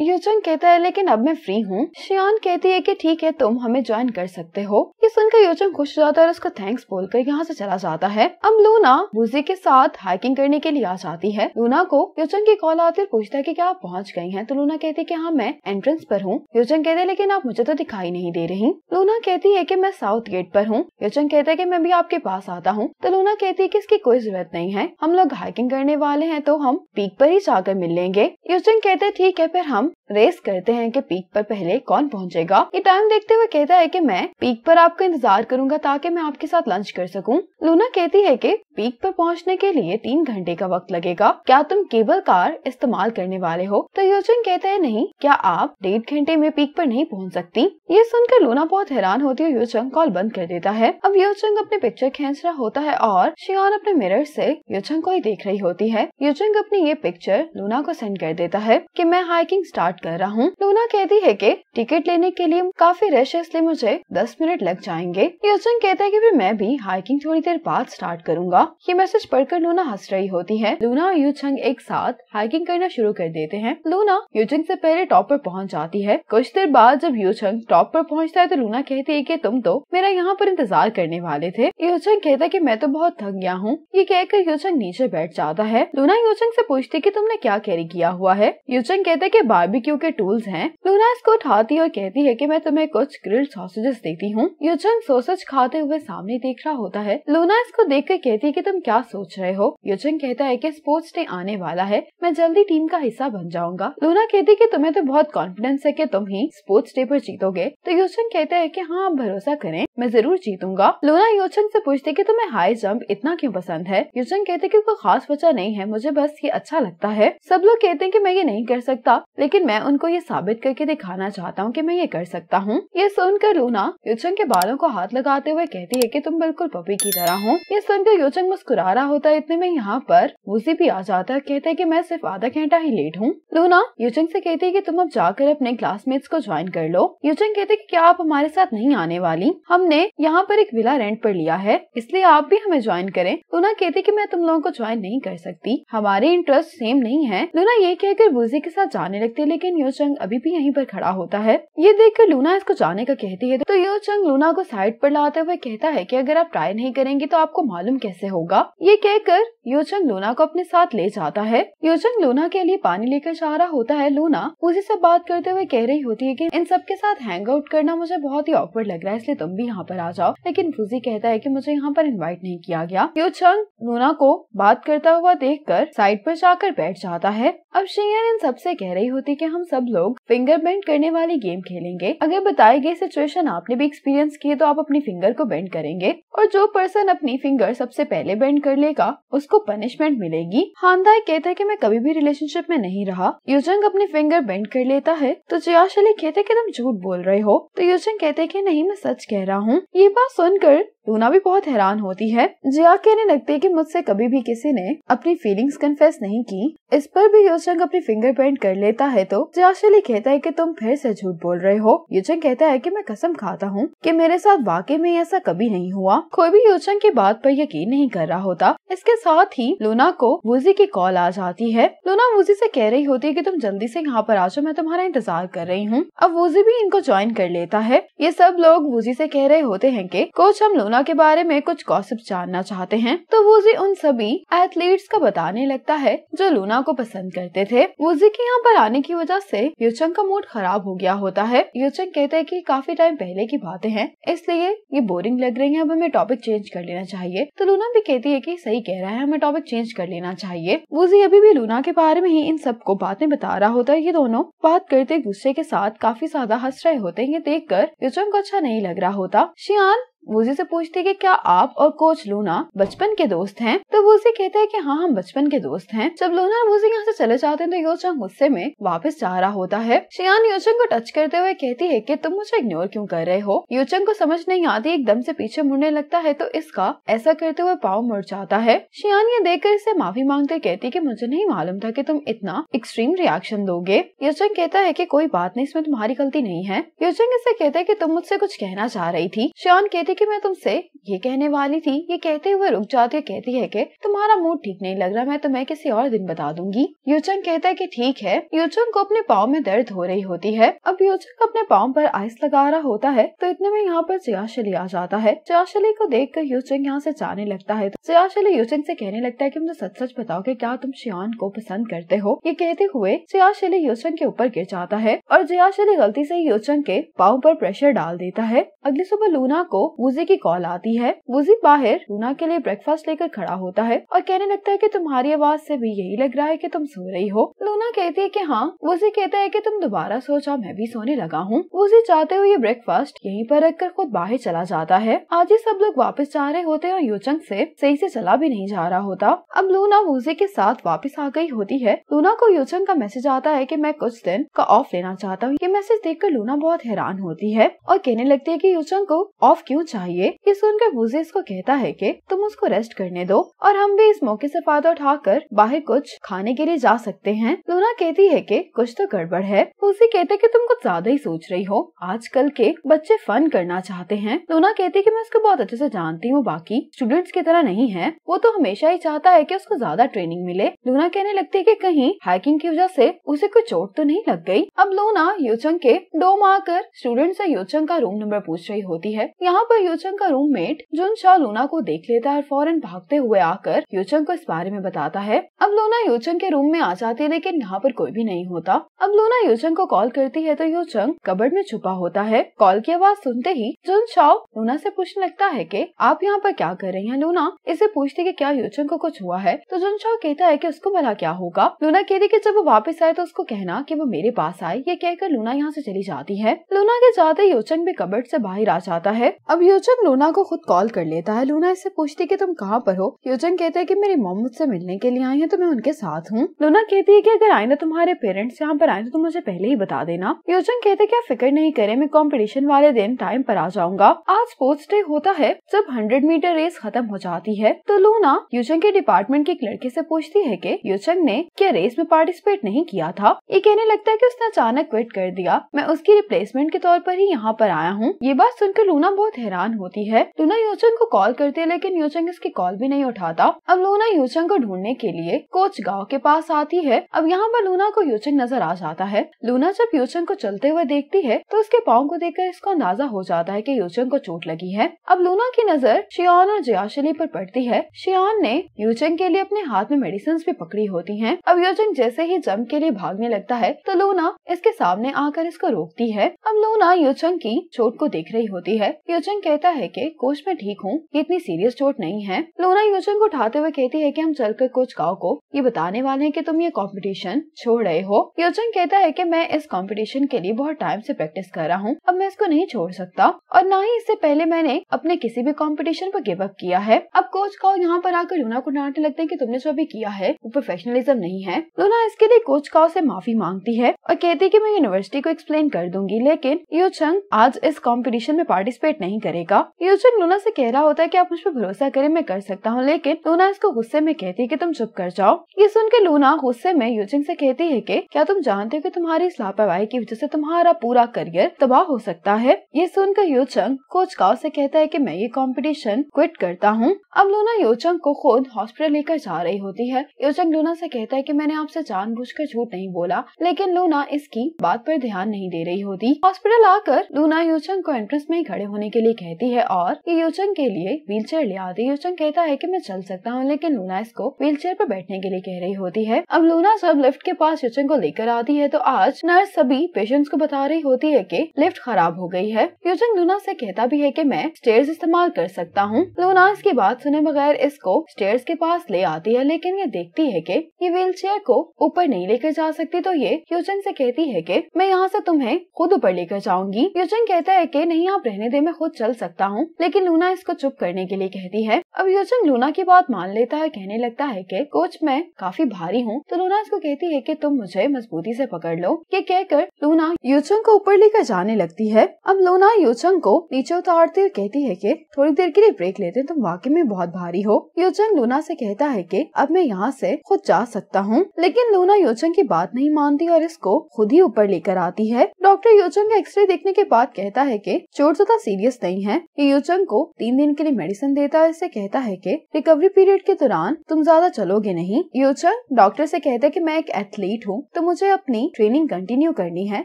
यूचंग कहता है लेकिन अब मैं फ्री हूँ। शियान कहती है कि ठीक है, तुम हमें ज्वाइन कर सकते हो। ये सुनकर यूचंग खुश हो जाता है और उसको थैंक्स बोलकर यहाँ से चला जाता है। अब लूना वूजी के साथ हाइकिंग करने के लिए आ जाती है। लूना को यूचंग की कॉल आती है, पूछता है कि क्या आप पहुँच गई हैं? तो लूना कहती है कि हाँ, मैं एंट्रेंस पर हूँ। यूचंग कहते हैं लेकिन आप मुझे तो दिखाई नहीं दे रही। लूना कहती है कि मैं साउथ गेट पर हूँ। यूचंग कहता है कि मैं भी आपके पास आता हूँ। तो लूना कहती है कि इसकी कोई जरूरत नहीं है, हम लोग हाइकिंग करने वाले हैं तो हम पीक पर ही जाकर मिल लेंगे। यूचंग कहते हैं ठीक है, फिर हम रेस करते हैं कि पीक पर पहले कौन पहुंचेगा। ये टाइम देखते हुए कहता है कि मैं पीक पर आपका इंतजार करूंगा ताकि मैं आपके साथ लंच कर सकूं। लूना कहती है कि पीक पर पहुंचने के लिए 3 घंटे का वक्त लगेगा, क्या तुम केबल कार इस्तेमाल करने वाले हो? तो यूचंग कहता है नहीं, क्या आप 1.5 घंटे में पीक पर नहीं पहुंच सकती? ये सुनकर लूना बहुत हैरान होती है। यूचंग कॉल बंद कर देता है। अब यूचंग अपने पिक्चर खींच रहा होता है और शियान अपने मिरर से यूचंग को ही देख रही होती है। यूचंग अपनी ये पिक्चर लूना को सेंड कर देता है कि मैं हाइकिंग स्टार्ट कर रहा हूँ। लूना कहती है कि टिकट लेने के लिए काफी रश है, इसलिए मुझे 10 मिनट लग जाएंगे। यूचंग कहता है कि फिर मैं भी हाइकिंग थोड़ी देर बाद स्टार्ट करूंगा। ये मैसेज पढ़कर लूना हंस रही होती है। लूना और यूचंग एक साथ हाइकिंग करना शुरू कर देते हैं। लूना यूचंग से पहले टॉप पर पहुंच जाती है। कुछ देर बाद जब यूचंग टॉप पर पहुंचता है तो लूना कहती है कि तुम तो मेरा यहाँ पर इंतजार करने वाले थे। यूचंग कहता है कि मैं तो बहुत थक गया हूँ। ये कहकर यूचंग नीचे बैठ जाता है। लूना यूचंग से पूछती है कि तुमने क्या कैरी किया हुआ है। यूचंग कहता है कि बारबेक्यू के टूल्स हैं। लूना इसको उठाती है और कहती है कि मैं तुम्हें कुछ ग्रिल्ड सॉसेजेस देती हूँ। यूचंग सॉसेज खाते हुए सामने देख रहा होता है। लूना इसको देखकर कहती है कि तुम क्या सोच रहे हो? यूचंग कहता है कि स्पोर्ट्स डे आने वाला है, मैं जल्दी टीम का हिस्सा बन जाऊंगा। लूना कहती है कि तुम्हें तो बहुत कॉन्फिडेंस है कि तुम ही स्पोर्ट्स डे पर जीतोगे। तो यूचंग कहता है कि हाँ, आप भरोसा करें, मैं जरूर जीतूंगा। लूना यूचंग से पूछती है कि तुम्हें हाई जंप इतना क्यों पसंद है? यूचंग कहते हैं कि कोई खास वजह नहीं है, मुझे बस ये अच्छा लगता है। सब लोग कहते हैं कि मैं ये नहीं कर सकता, लेकिन मैं उनको ये साबित करके दिखाना चाहता हूँ कि मैं ये कर सकता हूँ। ये सुनकर लूना यूचंग के बालों को हाथ लगाते हुए कहती है कि तुम बिल्कुल पपी की तरह हो। ये सुनकर यूचंग मुस्कुरा रहा होता है। इतने में यहाँ पर वूजी भी आ जाता है। कहता है कि मैं सिर्फ आधा घंटा ही लेट हूँ। लूना यूचंग से कहती है कि तुम अब जाकर अपने क्लासमेट्स को ज्वाइन कर लो। यूचंग कहते हैं कि क्या आप हमारे साथ नहीं आने वाली? हमने यहाँ पर एक विला रेंट पर लिया है, इसलिए आप भी हमें ज्वाइन करें। लूना कहती है कि मैं तुम लोगों को ज्वाइन नहीं कर सकती, हमारे इंटरेस्ट सेम नहीं है। लूना ये कहकर वूजी के साथ जाने लगती है, लेकिन यूचंग अभी भी यहीं पर खड़ा होता है। ये देखकर लूना इसको जाने का कहती है तो यूचंग लूना को साइड पर लाते हुए कहता है कि अगर आप ट्राई नहीं करेंगे तो आपको मालूम कैसे होगा। ये कहकर यूचंग लूना को अपने साथ ले जाता है। यूचंग लूना के लिए पानी लेकर जा रहा होता है। लूना वूजी से बात करते हुए कह रही होती है कि इन सबके साथ हैंग आउट करना मुझे बहुत ही ऑकवर्ड लग रहा है, इसलिए तुम भी यहाँ पर आ जाओ। लेकिन वूजी कहता है कि मुझे यहाँ पर इनवाइट नहीं किया गया। यूचंग लूना को बात करता हुआ देखकर साइड पर जाकर बैठ जाता है। अब शियान इन सबसे कह रही होती कि हम सब लोग फिंगर बेंड करने वाली गेम खेलेंगे। अगर बताई गई सिचुएशन आपने भी एक्सपीरियंस की है तो आप अपनी फिंगर को बेंड करेंगे और जो पर्सन अपनी फिंगर सबसे पहले बेंड कर लेगा उसको पनिशमेंट मिलेगी। हानदाई कहता है कि मैं कभी भी रिलेशनशिप में नहीं रहा। यूचंग अपनी फिंगर बेंड कर लेता है तो जियाशली कहते कि तुम झूठ बोल रहे हो। तो यूचंग कहते कि नहीं, मैं सच कह रहा हूँ। ये बात सुनकर लूना भी बहुत हैरान होती है। जिया कहने लगती है कि मुझसे कभी भी किसी ने अपनी फीलिंग्स कन्फेस नहीं की। इस पर भी यूचंग अपनी फिंगर बेंड कर लेता है तो जियाशली कहता है कि तुम फिर से झूठ बोल रहे हो। यूचंग कहता है कि मैं कसम खाता हूँ कि मेरे साथ वाकई में ऐसा कभी नहीं हुआ। कोई भी यूचंग की बात पर यकीन नहीं कर रहा होता। इसके साथ ही लूना को वूजी की कॉल आ जाती है। लूना वूजी से कह रही होती है कि तुम जल्दी से यहाँ पर आ जाओ, मैं तुम्हारा इंतजार कर रही हूँ। अब वूजी भी इनको ज्वाइन कर लेता है। ये सब लोग वूजी से कह रहे होते हैं कि कोच हम लूना लूना के बारे में कुछ गॉसिप जानना चाहते हैं तो वूजी उन सभी एथलीट्स का बताने लगता है जो लूना को पसंद करते थे। वूजी के यहाँ पर आने की वजह से यूचंग का मूड खराब हो गया होता है। यूचंग कहते हैं कि काफी टाइम पहले की बातें हैं, इसलिए ये बोरिंग लग रही है, अब हमें टॉपिक चेंज कर लेना चाहिए। तो लूना भी कहती है कि सही कह रहा है, हमें टॉपिक चेंज कर लेना चाहिए। वूजी अभी भी लूना के बारे में ही इन सबको बातें बता रहा होता है। ये दोनों बात करते एक दूसरे के साथ काफी ज्यादा हंस रहे होते हैं। ये देखकर यूचंग को अच्छा नहीं लग रहा होता। शियान वूजी से पूछती है कि क्या आप और कोच लूना बचपन के दोस्त हैं? तो वूजी कहते हैं कि हाँ, हम बचपन के दोस्त हैं। जब लूना और वूजी यहाँ से चले जाते हैं तो यूचंग गुस्से में वापस जा रहा होता है। शियान यूचंग को टच करते हुए कहती है कि तुम मुझे इग्नोर क्यों कर रहे हो? यूचंग को समझ नहीं आती, एकदम से पीछे मुड़ने लगता है तो इसका ऐसा करते हुए पाँव मुड़ जाता है। शियान ये देखकर इससे माफी मांगते कहती कि मुझे नहीं मालूम था कि तुम इतना एक्सट्रीम रिएक्शन दोगे। यूचंग कहता है कि कोई बात नहीं, इसमें तुम्हारी गलती नहीं है। यूचंग इससे कहता है कि तुम मुझसे कुछ कहना चाह रही थी। शियान कहती कि मैं तुमसे ये कहने वाली थी। ये कहते हुए रुक जाती है, कहती है कि तुम्हारा मूड ठीक नहीं लग रहा, मैं तुम्हें किसी और दिन बता दूंगी। यूचंग कहता है कि ठीक है। यूचंग को अपने पाँव में दर्द हो रही होती है। अब यूचंग अपने पाँव पर आइस लगा रहा होता है तो इतने में यहाँ पर जियाशली आ जाता है। जियाशली को देखकर यूचंग यहाँ से जाने लगता है। जियाशली यूचंग से कहने लगता है कि मुझे सच सच बताओ कि क्या तुम शियान को पसंद करते हो? ये कहते हुए जियाशली यूचंग के ऊपर गिर जाता है और जियाशली गलती से यूचंग के पाँव पर प्रेशर डाल देता है। अगली सुबह लूना को वूजी की कॉल आती है। वूजी बाहर लूना के लिए ब्रेकफास्ट लेकर खड़ा होता है और कहने लगता है कि तुम्हारी आवाज से भी यही लग रहा है कि तुम सो रही हो। लूना कहती है कि हाँ। वूजी कहता है कि तुम दोबारा सो जाओ, मैं भी सोने लगा हूँ। वूजी चाहते हुए ये ब्रेकफास्ट यहीं पर रखकर खुद बाहर चला जाता है। आज ही सब लोग वापस जा रहे होते हैं और यूचंग से सही से चला भी नहीं जा रहा होता। अब लूना वूजी के साथ वापस आ गई होती है। लूना को यूचंग का मैसेज आता है कि मैं कुछ दिन का ऑफ लेना चाहता हूँ। ये मैसेज देखकर लूना बहुत हैरान होती है और कहने लगती है कि यूचंग को ऑफ क्यों चाहिए। ये सुनकर वूजी इसको कहता है कि तुम उसको रेस्ट करने दो और हम भी इस मौके से फायदा उठाकर बाहर कुछ खाने के लिए जा सकते हैं। लूना कहती है कि कुछ तो गड़बड़ है। वूजी कहते हैं कि तुम कुछ ज्यादा ही सोच रही हो, आजकल के बच्चे फन करना चाहते हैं। लूना कहती है कि मैं उसको बहुत अच्छे से जानती हूँ, बाकी स्टूडेंट्स की तरह नहीं है। वो तो हमेशा ही चाहता है कि उसको ज्यादा ट्रेनिंग मिले। लूना कहने लगती है कि कहीं हाइकिंग की वजह से उसे कोई चोट तो नहीं लग गई। अब लूना यूचंग के डोम आकर स्टूडेंट से यूचंग का रूम नंबर पूछ रही होती है। यहाँ पर यूचंग का रूममेट जुनशाओ लूना को देख लेता है और फौरन भागते हुए आकर यूचंग को इस बारे में बताता है। अब लूना यूचंग के रूम में आ जाती है लेकिन यहाँ पर कोई भी नहीं होता। अब लूना यूचंग को कॉल करती है तो यूचंग कबर्ड में छुपा होता है। कॉल की आवाज सुनते ही जुनशाओ लूना से पूछने लगता है कि आप यहाँ पर क्या कर रही हैं? लूना इसे पूछती कि क्या यूचंग को कुछ हुआ है? तो जुनशाओ कहता है कि उसको भला क्या होगा। लूना कहती कि जब वो वापस आए तो उसको कहना कि वो मेरे पास आए। ये कहकर लूना यहाँ से चली जाती है। लूना के जाते यूचंग भी कबर्ड से बाहर आ जाता है। अब यूचंग लूना को खुद कॉल कर लेता है। लूना इससे पूछती कि तुम कहाँ पर हो? यूचंग कहते हैं कि मेरी मॉम मुझसे मिलने के लिए आई है तो मैं उनके साथ हूँ। लूना कहती है कि अगर आए ना तुम्हारे पेरेंट्स यहाँ पर आए तो तुम मुझे पहले ही बता देना। यूचंग कहते हैं कि आप फिक्र नहीं करें, मैं कंपटीशन वाले दिन टाइम पर आ जाऊंगा। आज स्पोर्ट्स डे होता है जब 100 मीटर रेस खत्म हो जाती है। तो लूना यूचंग के डिपार्टमेंट के एक लड़के से पूछती है कि यूचंग ने क्या रेस में पार्टिसिपेट नहीं किया था? ये कहने लगता है कि उसने अचानक क्विट कर दिया, मैं उसकी रिप्लेसमेंट के तौर पर ही यहाँ पर आया हूँ। ये बात सुनकर लूना बहुत हैरान होती है। लूना यूचंग को कॉल करती है लेकिन यूचंग इसकी कॉल भी नहीं उठाता। अब लूना यूचंग को ढूंढने के लिए कोच गांव के पास आती है। अब यहाँ पर लूना को यूचंग नजर आ जाता है। लूना जब यूचंग को चलते हुए देखती है तो उसके पाँव को देखकर इसको अंदाजा हो जाता है कि यूचंग को चोट लगी है। अब लूना की नजर शियान और जियाशली पर पड़ती है। शियान ने यूचंग के लिए अपने हाथ में मेडिसिन भी पकड़ी होती है। अब यूचंग जैसे ही जंप के लिए भागने लगता है तो लूना इसके सामने आकर इसको रोकती है। अब लूना यूचंग की चोट को देख रही होती है। यूचंग कहता है कि कोच मैं ठीक हूँ, ये इतनी सीरियस चोट नहीं है। लूना यूचंग को उठाते हुए कहती है कि हम चलकर कोच गाओ को ये बताने वाले हैं कि तुम ये कंपटीशन छोड़ रहे हो। यूचंग कहता है कि मैं इस कंपटीशन के लिए बहुत टाइम से प्रैक्टिस कर रहा हूँ, अब मैं इसको नहीं छोड़ सकता और ना ही इससे पहले मैंने अपने किसी भी कंपटीशन पर गिव अप किया है। अब कोच गाओ यहाँ पर आकर लूना को डांटने लगते हैं कि तुमने जो अभी किया है वो प्रोफेशनलिज्म नहीं है। लूना इसके लिए कोच गाओ से माफी मांगती है और कहती है कि मैं यूनिवर्सिटी को एक्सप्लेन कर दूंगी, लेकिन यूचंग आज इस कंपटीशन में पार्टिसिपेट नहीं करेगा। यूचंग लूना से कह रहा होता है कि आप मुझ पर भरोसा करें, मैं कर सकता हूँ, लेकिन लूना इसको गुस्से में कहती है कि तुम चुप कर जाओ। ये सुनकर लूना गुस्से में यूचंग से कहती है कि क्या तुम जानते हो कि तुम्हारी इस लापरवाही की वजह से तुम्हारा पूरा करियर तबाह हो सकता है। ये सुनकर यूचंग कोच गाओ से कहता है कि मैं ये कंपटीशन क्विट करता हूँ। अब लूना योचंग को खुद हॉस्पिटल लेकर जा रही होती है। योचंग लूना से कहता है कि मैंने आपसे जानबूझकर झूठ नहीं बोला, लेकिन लूना इसकी बात पर ध्यान नहीं दे रही होती। हॉस्पिटल आकर लूना योचंग को एंट्रेंस में ही खड़े होने के लिए कहती है और ये योचंग के लिए व्हीलचेयर ले आती है। योचंग कहता है कि मैं चल सकता हूँ, लेकिन लूना इसको व्हीलचेयर पर बैठने के लिए कह रही होती है। अब लूना जब लिफ्ट के पास योचंग को लेकर आती है तो आज नर्स सभी पेशेंट्स को बता रही होती है कि लिफ्ट खराब हो गई है। योचंग लूना से कहता भी है कि मैं स्टेयर्स इस्तेमाल कर सकता हूँ। लूना इसकी बात सुने बगैर इसको स्टेयर्स के पास ले आती है, लेकिन ये देखती है कि ये व्हीलचेयर को ऊपर नहीं लेकर जा सकती, तो ये योचंग से कहती है कि मैं यहाँ से तुम्हें खुद ऊपर लेकर जाऊंगी। योचंग कहता है कि नहीं, आप रहने दे, मैं खुद चल सकता हूँ, लेकिन लूना इसको चुप करने के लिए कहती है। अब योचंग लूना की बात मान लेता है, कहने लगता है कि कोच मैं काफी भारी हूँ, तो लूना इसको कहती है कि तुम मुझे मजबूती से पकड़ लो। ये कहकर लूना योचंग को ऊपर लेकर जाने लगती है। अब लूना योचंग को नीचे उतारते हुए कहती है कि थोड़ी देर के लिए ब्रेक लेते हैं, तुम वाकई में बहुत भारी हो। योचंग लूना से कहता है कि अब मैं यहाँ से खुद जा सकता हूँ, लेकिन लूना योचंग की बात नहीं मानती और इसको खुद ही ऊपर लेकर आती है। डॉक्टर योचंग का एक्सरे देखने के बाद कहता है कि चोट ज्यादा सीरियस नहीं है। ये योचंग को 3 दिन के लिए मेडिसिन देता है। इससे कहता है कि रिकवरी पीरियड के दौरान तुम ज्यादा चलोगे नहीं। योचंग डॉक्टर से कहता है कि मैं एक एथलीट हूँ, तो मुझे अपनी ट्रेनिंग कंटिन्यू करनी है।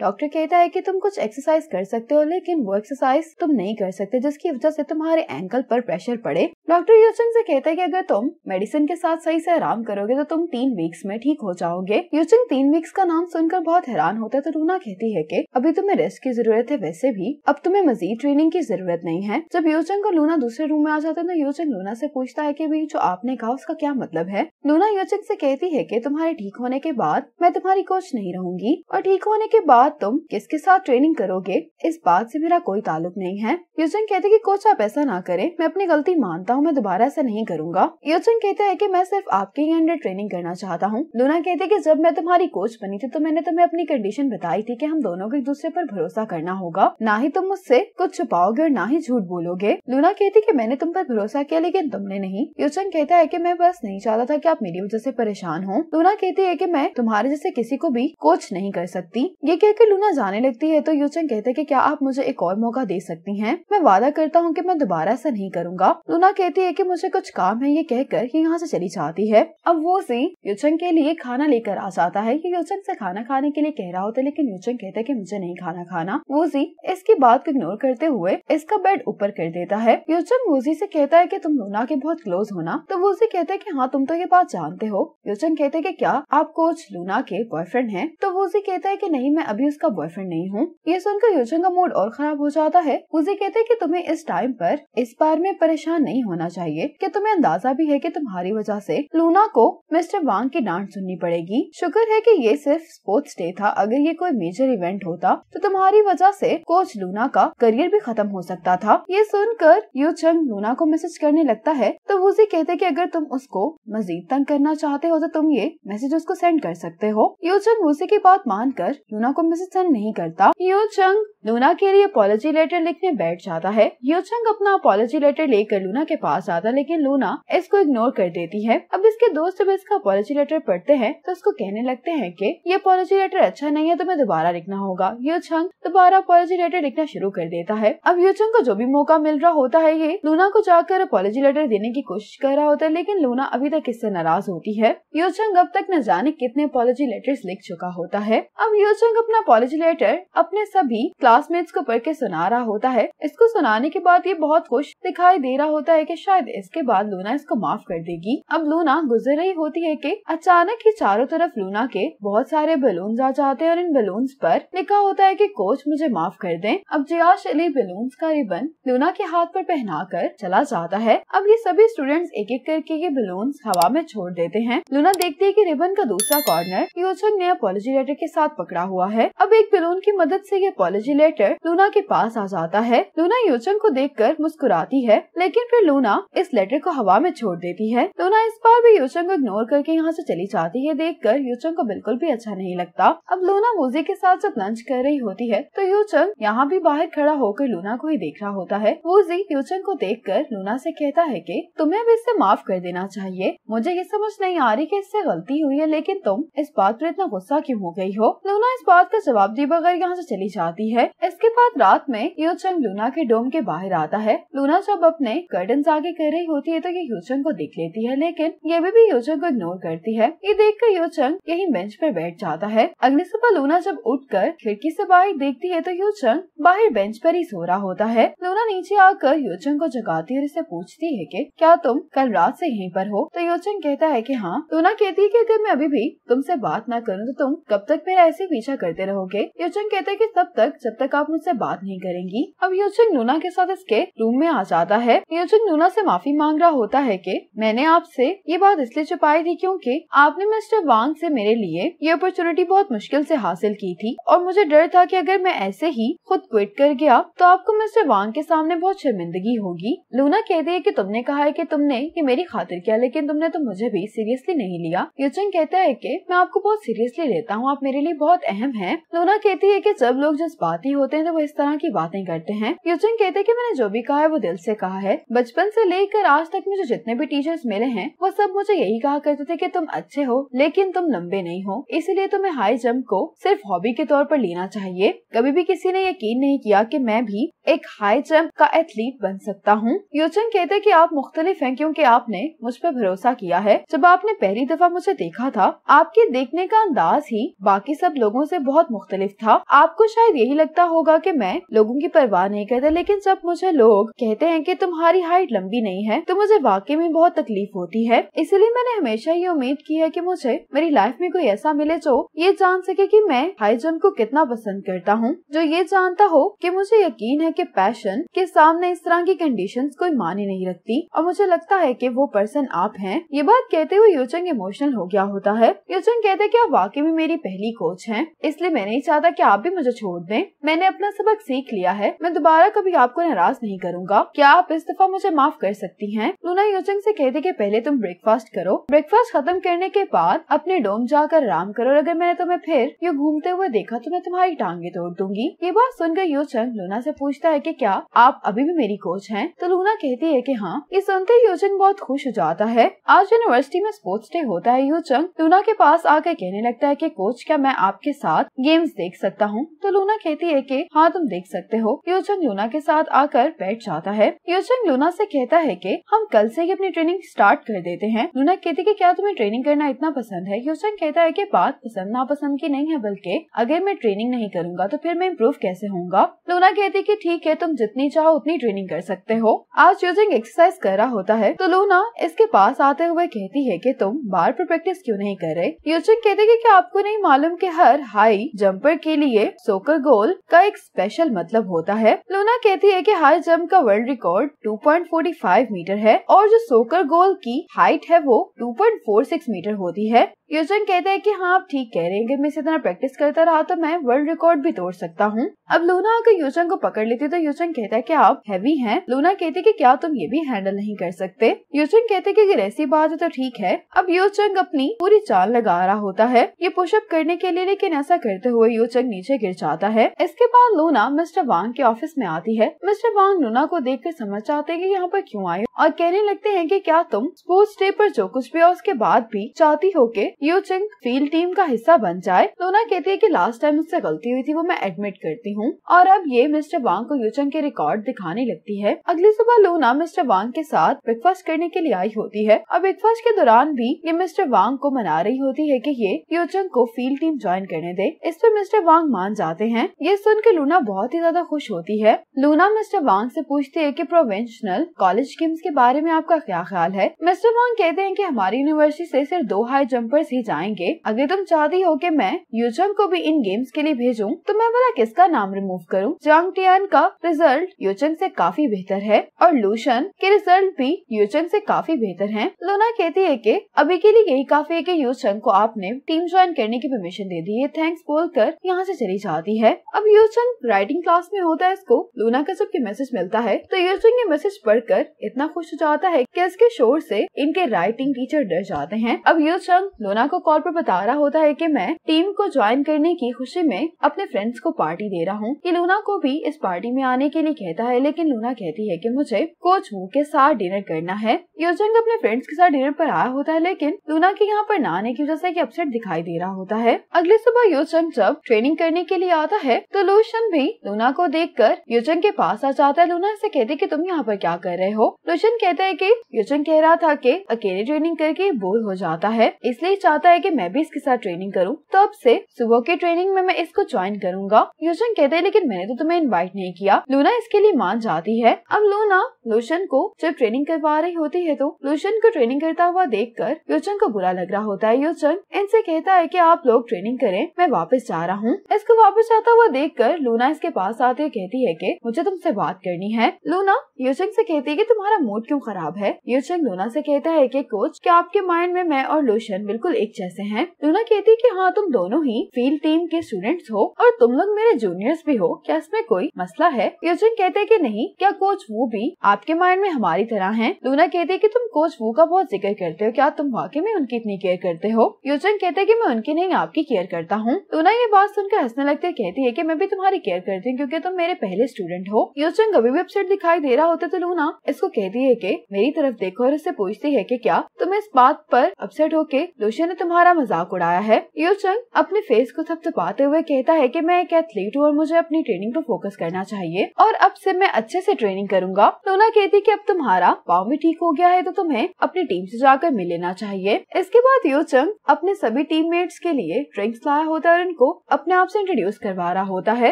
डॉक्टर कहता है कि तुम कुछ एक्सरसाइज कर सकते हो, लेकिन वो एक्सरसाइज तुम नहीं कर सकते जिसकी वजह से तुम्हारे एंकल पर प्रेशर पड़े। डॉक्टर योचंग से कहता है कि अगर तुम मेडिसिन के साथ सही से आराम करोगे तो तुम 3 वीक्स में ठीक हो जाओगे। योचंग 3 वीक्स का नाम सुनकर बहुत हैरान होता है, तो लूना कहती है कि अभी तुम्हें रेस्ट की जरूरत है, वैसे भी अब तुम्हें मजीद ट्रेनिंग की जरूरत नहीं है। जब योचंग और लूना दूसरे रूम में आ जाते हैं तो योचंग लूना से पूछता है कि भाई जो आपने कहा उसका क्या मतलब है। लूना योचंग से कहती है कि तुम्हारे ठीक होने के बाद मैं तुम्हारी कोच नहीं रहूंगी, और ठीक होने के बाद तुम किसके साथ ट्रेनिंग करोगे इस बात से मेरा कोई ताल्लुक नहीं है। योचंग कहते कि कोच आप ऐसा ना करें, मैं अपनी गलती मानता हूँ, मैं दोबारा ऐसा नहीं करूंगा। योचंग कहता है कि मैं सिर्फ आपके ही अंडर ट्रेनिंग करना चाहता हूँ। लूना कहते कि जब मैं तुम्हारी कोच बनी थी तो मैंने तुम्हें अपनी कंडीशन बताई थी कि हम दोनों को एक दूसरे पर भरोसा करना होगा, ना ही तुम मुझसे कुछ छुपाओगे और ना ही झूठ बोलोगे। लूना कहती कि मैंने तुम पर भरोसा किया, लेकिन तुमने नहीं। योचंग कहता है कि मैं बस नहीं चाहता था कि आप मेरी वजह से परेशान हो। लूना कहती है कि मैं तुम्हारे जैसे किसी को भी कोच नहीं कर सकती। ये कहकर लूना जाने लगती है तो योचंग कहते कि क्या आप मुझे एक और मौका दे सकती हैं? मैं वादा करता हूँ कि मैं दोबारा ऐसा नहीं करूंगा। लूना कहती है कि मुझे कुछ काम है। ये कहकर ये यहाँ से चली जाती है। अब वो सी योचंग के लिए खाना लेकर आ जाता है। ये योचंग से खाना खाने के लिए कह रहा होता है, लेकिन योचंग कहता है कि मुझे नहीं खाना खाना। वूजी इसकी बात को इग्नोर करते हुए इसका बेड ऊपर कर देता है। योचंग वूजी से कहता है कि तुम लूना के बहुत क्लोज हो ना, तो वूजी कहता है कि हाँ तुम तो ये बात जानते हो। योचंग कहते हैं कि क्या आप कोच लूना के बॉयफ्रेंड हैं? तो वूजी कहता है कि नहीं, मैं अभी उसका बॉयफ्रेंड नहीं हूँ। ये सुनकर योचंग का मूड और खराब हो जाता है। वूजी कहते हैं कि तुम्हें इस टाइम पर इस बार में परेशान नहीं होना चाहिए कि तुम्हें अंदाजा भी है कि तुम्हारी वजह से लूना को मिस्टर वांग की डांट सुननी पड़ेगी। शुक्र है कि ये सिर्फ स्पोर्ट्स डे था, अगर ये कोई मेजर इवेंट होता तो तुम्हारी वजह से कोच लूना का करियर भी खत्म हो सकता था। ये सुनकर योचंग लूना को मैसेज करने लगता है तो वूजी कहते कि अगर तुम उसको मजीद तंग करना चाहते हो तो तुम ये मैसेज उसको सेंड कर सकते हो। योचंग वूजी की बात मानकर लूना को मैसेज सेंड नहीं करता। योचंग लूना के लिए अपॉलजी लेटर लिखने बैठ जाता है। योचंग अपना अपॉलजी लेटर लेकर लूना के पास आता है, लेकिन लूना इसको इग्नोर कर देती है। अब इसके दोस्त जब इसका अपॉलजी लेटर पढ़ते हैं तो उसको कहने लगते हैं कि ये अपॉलजी लेटर अच्छा नहीं है, तुम्हें दोबारा लिखना होगा। योचंग दोबारा अपॉलजी लेटर लिखना शुरू कर देता है। अब योचंग को जो भी मौका मिल रहा होता है ये लूना को जाकर अपॉलजी लेटर देने की कोशिश कर रहा होता है, लेकिन लूना अभी तक इससे नाराज होती है। योचंग अब तक न जाने कितने अपॉलजी लेटर्स लिख चुका होता है। अब योचंग अपना अपॉलजी लेटर अपने सभी क्लासमेट्स को पढ़ के सुना रहा होता है। इसको सुनाने के बाद ये बहुत खुश दिखाई दे रहा होता है कि शायद इसके बाद लूना इसको माफ कर देगी। अब लूना गुजर रही होती है कि अचानक ही चारों तरफ लूना के बहुत सारे बलून्स आ जाते हैं और इन बलून्स पर लिखा होता है कि कोच मुझे माफ कर दें। अब जियाश अली बलून्स का रिबन लूना के हाथ पर पहनाकर चला जाता है। अब ये सभी स्टूडेंट्स एक एक करके ये बलून्स हवा में छोड़ देते हैं। लूना देखती है कि रिबन का दूसरा कॉर्नर योचंग ने अपॉलजी लेटर के साथ पकड़ा हुआ है। अब एक बलून की मदद से ये अपॉलजी लेटर लूना के पास आ जाता है। लूना योचंग को देखकर मुस्कुराती है, लेकिन फिर लूना इस लेटर को हवा में छोड़ देती है। लूना इस बार भी योचंग को इग्नोर करके यहाँ से चली जाती है। देखकर योचंग को बिल्कुल भी अच्छा नहीं लगता। अब लूना वूजी के साथ जब लंच लंच कर रही होती है तो यूचंग यहाँ भी बाहर खड़ा होकर लूना को ही देख रहा होता है। वूजी यूचंग को देखकर लूना से कहता है कि तुम्हें अब इससे माफ कर देना चाहिए। मुझे ये समझ नहीं आ रही कि इससे गलती हुई है, लेकिन तुम इस बात पर इतना गुस्सा क्यों हो गई हो। लूना इस बात का जवाब दिए बगैर यहाँ से चली जाती है। इसके बाद रात में यूचंग लूना के डोम के बाहर आता है। लूना जब अपने कर्टन्स आगे कर रही होती है तो ये यूचंग को देख लेती है, लेकिन ये भी यूचंग को इग्नोर करती है। ये देखकर यूचंग यही बेंच पर बैठ जाता है। अगली सुबह लूना जब उठकर खिड़की से बाहर देखती है तो यूचंग बाहर बेंच पर ही सो रहा होता है। लूना नीचे आकर यूचंग को जगाती है और इसे पूछती है कि क्या तुम कल रात से यहीं पर हो। तो यूचंग कहता है कि हाँ। लूना कहती है कि अगर मैं अभी भी तुमसे बात न करूँ तो तुम कब तक मेरा ऐसे पीछा करते रहोगे। यूचंग कहता है कि तब तक जब तक आप मुझसे बात नहीं करेंगी। अब यूचंग लूना के साथ इसके रूम में आ जाता है। यूचंग लूना से माफी मांग रहा होता है कि मैंने आपसे ये बात इसलिए छुपाई थी क्योंकि आपने मिस्टर वांग से मेरे लिए ये अपॉर्चुनिटी बहुत मुश्किल से हासिल की थी और मुझे डर था कि अगर मैं ऐसे ही खुद क्विट कर गया तो आपको मिस्टर वांग के सामने बहुत शर्मिंदगी होगी। लूना कहती है कि तुमने कहा है कि तुमने ये मेरी खातिर किया, लेकिन तुमने तो मुझे भी सीरियसली नहीं लिया। यूचंग कहता है कि मैं आपको बहुत सीरियसली लेता हूँ, आप मेरे लिए बहुत अहम हैं। लूना कहती है कि जब लोग जज्बाती होते हैं तो वो इस तरह की बातें करते हैं। यूचंग कहते हैं कि मैंने जो भी कहा है वो दिल से कहा है। बचपन से लेकर आज तक मुझे जितने भी टीचर्स मिले हैं वो सब मुझे यही कहा करते थे कि तुम अच्छे हो लेकिन तुम लंबे नहीं हो, इसीलिए तुम्हें हाई जंप को सिर्फ हॉबी के तौर पर लेना चाहिए। कभी भी किसी ने यकीन नहीं किया कि मैं भी एक हाई जंप का एथलीट बन सकता हूँ। यूचंग कहते हैं कि आप मुख्तलिफ हैं क्योंकि आपने मुझ पर भरोसा किया है। जब आपने पहली दफा मुझे देखा था आपके देखने का अंदाज ही बाकी सब लोगों से बहुत मुख्तलिफ था। आपको शायद यही लगता होगा कि मैं लोगों की परवाह नहीं करता, लेकिन जब मुझे लोग कहते हैं कि तुम्हारी हाइट लंबी नहीं है तो मुझे वाकई में बहुत तकलीफ होती है। इसलिए मैंने हमेशा ये उम्मीद की है कि मुझे मेरी लाइफ में कोई ऐसा मिले जो ये जान सके कि मैं हाई जंप को कितना पसंद करता हूँ, जो ये जानता हो कि मुझे यकीन है कि पैशन के सामने इस तरह की कंडीशंस कोई मानी नहीं रखती, और मुझे लगता है कि वो पर्सन आप हैं। ये बात कहते हुए यूचंग इमोशनल हो गया होता है। यूचंग कहते हैं कि आप वाकई में मेरी पहली कोच हैं, इसलिए मैं नहीं चाहता कि आप भी मुझे छोड़ दें। मैंने अपना सबक सीख लिया है, मैं दोबारा कभी आपको नाराज नहीं करूँगा। क्या आप इस दफा मुझे माफ कर सकती हैं? लूना यूचंग से कहते कि पहले तुम ब्रेकफास्ट करो, ब्रेकफास्ट खत्म करने के बाद अपने डोम जाकर आराम करो, और अगर मैंने तुम्हें फिर यूँ घूमते हुए देखा तो मैं तुम्हारी टांगे तोड़ दूंगी। ये बात सुनकर यूचंग लूना से पूछता है कि क्या आप अभी भी मेरी कोच हैं? तो लूना कहती है कि हाँ। ये सुनते ही यूचंग बहुत खुश हो जाता है। आज यूनिवर्सिटी में स्पोर्ट्स डे होता है। यूचंग लूना के पास आकर कहने लगता है कि कोच क्या मैं आपके साथ गेम्स देख सकता हूँ? तो लूना कहती है कि हाँ तुम देख सकते हो। यूचंग लूना के साथ आकर बैठ जाता है। यूचंग लूना से कहता है कि हम कल से ही अपनी ट्रेनिंग स्टार्ट कर देते हैं। लूना कहती है कि क्या तुम्हें ट्रेनिंग करना इतना पसंद है? यूचंग कहता है कि बात पसंद नापसंद की नहीं है, बल्कि अगर मैं ट्रेनिंग नहीं करूंगा तो फिर मैं इम्प्रूव कैसे होऊंगा। लूना कहती है कि ठीक है, तुम जितनी चाहो उतनी ट्रेनिंग कर सकते हो। आज यूचंग एक्सरसाइज कर रहा होता है तो लूना इसके पास आते हुए कहती है कि तुम बार पर प्रैक्टिस क्यों नहीं कर रहे? यूचंग कहते हैं कि क्या आपको नहीं मालूम कि हर हाई जंपर के लिए सोकर गोल का एक स्पेशल मतलब होता है? लूना कहती है कि हाई जंप का वर्ल्ड रिकॉर्ड 2.45 मीटर है और जो सोकर गोल की हाइट है वो 2.46 मीटर होती है। यूचंग कहते हैं कि हाँ आप ठीक कह रहे हैं, अगर मैं इसी तरह प्रैक्टिस करता रहा तो मैं वर्ल्ड रिकॉर्ड भी तोड़ सकता हूँ। अब लूना अगर यूचंग को पकड़ लेती तो यूचंग कहता है कि आप हैवी हैं। लूना कहती है कि क्या तुम ये भी हैंडल नहीं कर सकते? यूचंग कहते हैं कि अगर ऐसी बात है तो ठीक है। अब यूचंग अपनी पूरी चाल लगा रहा होता है ये पुशअप करने के लिए, लेकिन ऐसा करते हुए यूचंग नीचे गिर जाता है। इसके बाद लूना मिस्टर वांग के ऑफिस में आती है। मिस्टर वांग लूना को देखकर समझ जाते हैं कि यहाँ पर क्यों आए और कहने लगते हैं कि क्या तुम स्पोर्ट्स डे पर जो कुछ भी और उसके बाद भी चाहती हो कि यूचंग फील्ड टीम का हिस्सा बन जाए? लूना कहती है कि लास्ट टाइम मुझसे गलती हुई थी, वो मैं एडमिट करती हूँ। और अब ये मिस्टर वांग को यूचंग के रिकॉर्ड दिखाने लगती है। अगली सुबह लूना मिस्टर वांग के साथ ब्रेकफास्ट करने के लिए आई होती है और ब्रेकफास्ट के दौरान भी ये मिस्टर वांग को मना रही होती है कि ये यूचंग को फील्ड टीम ज्वाइन करने दे। इस पर मिस्टर वांग मान जाते हैं। ये सुनकर लूना बहुत ही ज्यादा खुश होती है। लूना मिस्टर वांग से पूछती है कि प्रोविंशियल कॉलेज गेम्स के बारे में आपका क्या ख्याल है? मिस्टर वांग कहते हैं कि हमारी यूनिवर्सिटी से सिर्फ 2 हाई जंपर्स ही जाएंगे। अगर तुम चाहती हो कि मैं यूचंग को भी इन गेम्स के लिए भेजूं तो मैं भला किसका नाम रिमूव करूं? जांग टियान का रिजल्ट यूचंग से काफी बेहतर है और लूशन के रिजल्ट भी यूचंग से काफी बेहतर हैं। लूना कहती है कि अभी के लिए यही काफी है कि यूचंग को आपने टीम ज्वाइन करने की परमिशन दे दी है। थैंक्स बोलकर यहाँ से चली जाती है। अब यूचंग राइटिंग क्लास में होता है। इसको लूना का जब मैसेज मिलता है तो यूचंग ये मैसेज पढ़कर इतना खुश हो जाता है कि इसके शोर से इनके राइटिंग टीचर डर जाते हैं। अब यूचंग लूना को कॉल पर बता रहा होता है कि मैं टीम को ज्वाइन करने की खुशी खुशी में अपने फ्रेंड्स को पार्टी दे रहा हूँ। ये लूना को भी इस पार्टी में आने के लिए कहता है, लेकिन लूना कहती है कि मुझे कोच वू के साथ डिनर करना है। योचंग अपने फ्रेंड्स के साथ डिनर पर आया होता है, लेकिन लूना के यहाँ पर न आने की वजह से अपसेट दिखाई दे रहा होता है। अगली सुबह योचंग जब ट्रेनिंग करने के लिए आता है तो लूशन भी लूना को देखकर योचंग के पास आ जाता है। लूना से कहती है कि तुम यहाँ पर क्या कर रहे हो। लूशन कहता है कि योचंग कह रहा था कि अकेले ट्रेनिंग करके बोर हो जाता है, इसलिए चाहता है कि मैं भी इसके साथ ट्रेनिंग करूं, तो अब से सुबह की ट्रेनिंग में मैं इसको ज्वाइन करूंगा। योचंग कहते हैं लेकिन मैंने तो तुम्हें इनवाइट नहीं किया। लूना इसके लिए मान जाती है। अब लूना लूशन को जब ट्रेनिंग करवा रही होती है तो लूशन को ट्रेनिंग करता हुआ देखकर योचंग को बुरा लग रहा होता है। योचंग इनसे कहता है कि आप लोग ट्रेनिंग करें, मैं वापस जा रहा हूँ। इसको वापस जाता हुआ देखकर लूना इसके पास आती है, कहती है कि मुझे तुमसे बात करनी है। लूना योचंग से कहती है कि तुम्हारा मूड क्यों खराब है। योचंग लूना से कहता है कि कोच, क्या आपके माइंड में मैं और लूशन बिल्कुल एक जैसे हैं? लूना कहती है कि हाँ, तुम दोनों ही फील्ड टीम के स्टूडेंट्स हो और तुम लोग मेरे जूनियर्स भी हो, क्या इसमें कोई मसला है? योचंग कहते हैं कि नहीं, क्या कोच वू भी आपके माइंड में हमारी तरह हैं? लूना कहती है कि तुम कोच वू का बहुत जिक्र करते हो, क्या तुम वाकई में उनकी इतनी केयर करते हो? योचंग कहते हैं कि मैं उनकी नहीं आपकी केयर करता हूँ। लूना ये बात सुनकर हंसने लगती है, कहती है कि मैं भी तुम्हारी केयर करती हूँ क्योंकि तुम मेरे पहले स्टूडेंट हो। योचंग अभी भी अपसेट दिखाई दे रहा होता तो लूना इसको कहती है कि मेरी तरफ देखो और इससे पूछती है कि क्या तुम इस बात पर अपसेट होके लूशन ने तुम्हारा मजाक उड़ाया है? योचंग अपने फेस को थपथपाते हुए कहता है कि मैं एक एथलीट हूँ और मुझे अपनी ट्रेनिंग पर फोकस करना चाहिए और अब से मैं अच्छे से ट्रेनिंग करूंगा। लूना कहती है कि अब तुम्हारा पाँव भी ठीक हो गया है तो तुम्हें अपनी टीम से जाकर मिल लेना चाहिए। इसके बाद योचंग अपने सभी टीममेट्स के लिए ड्रिंक्स लाया होता है और उनको अपने आप से इंट्रोड्यूस करवा रहा होता है।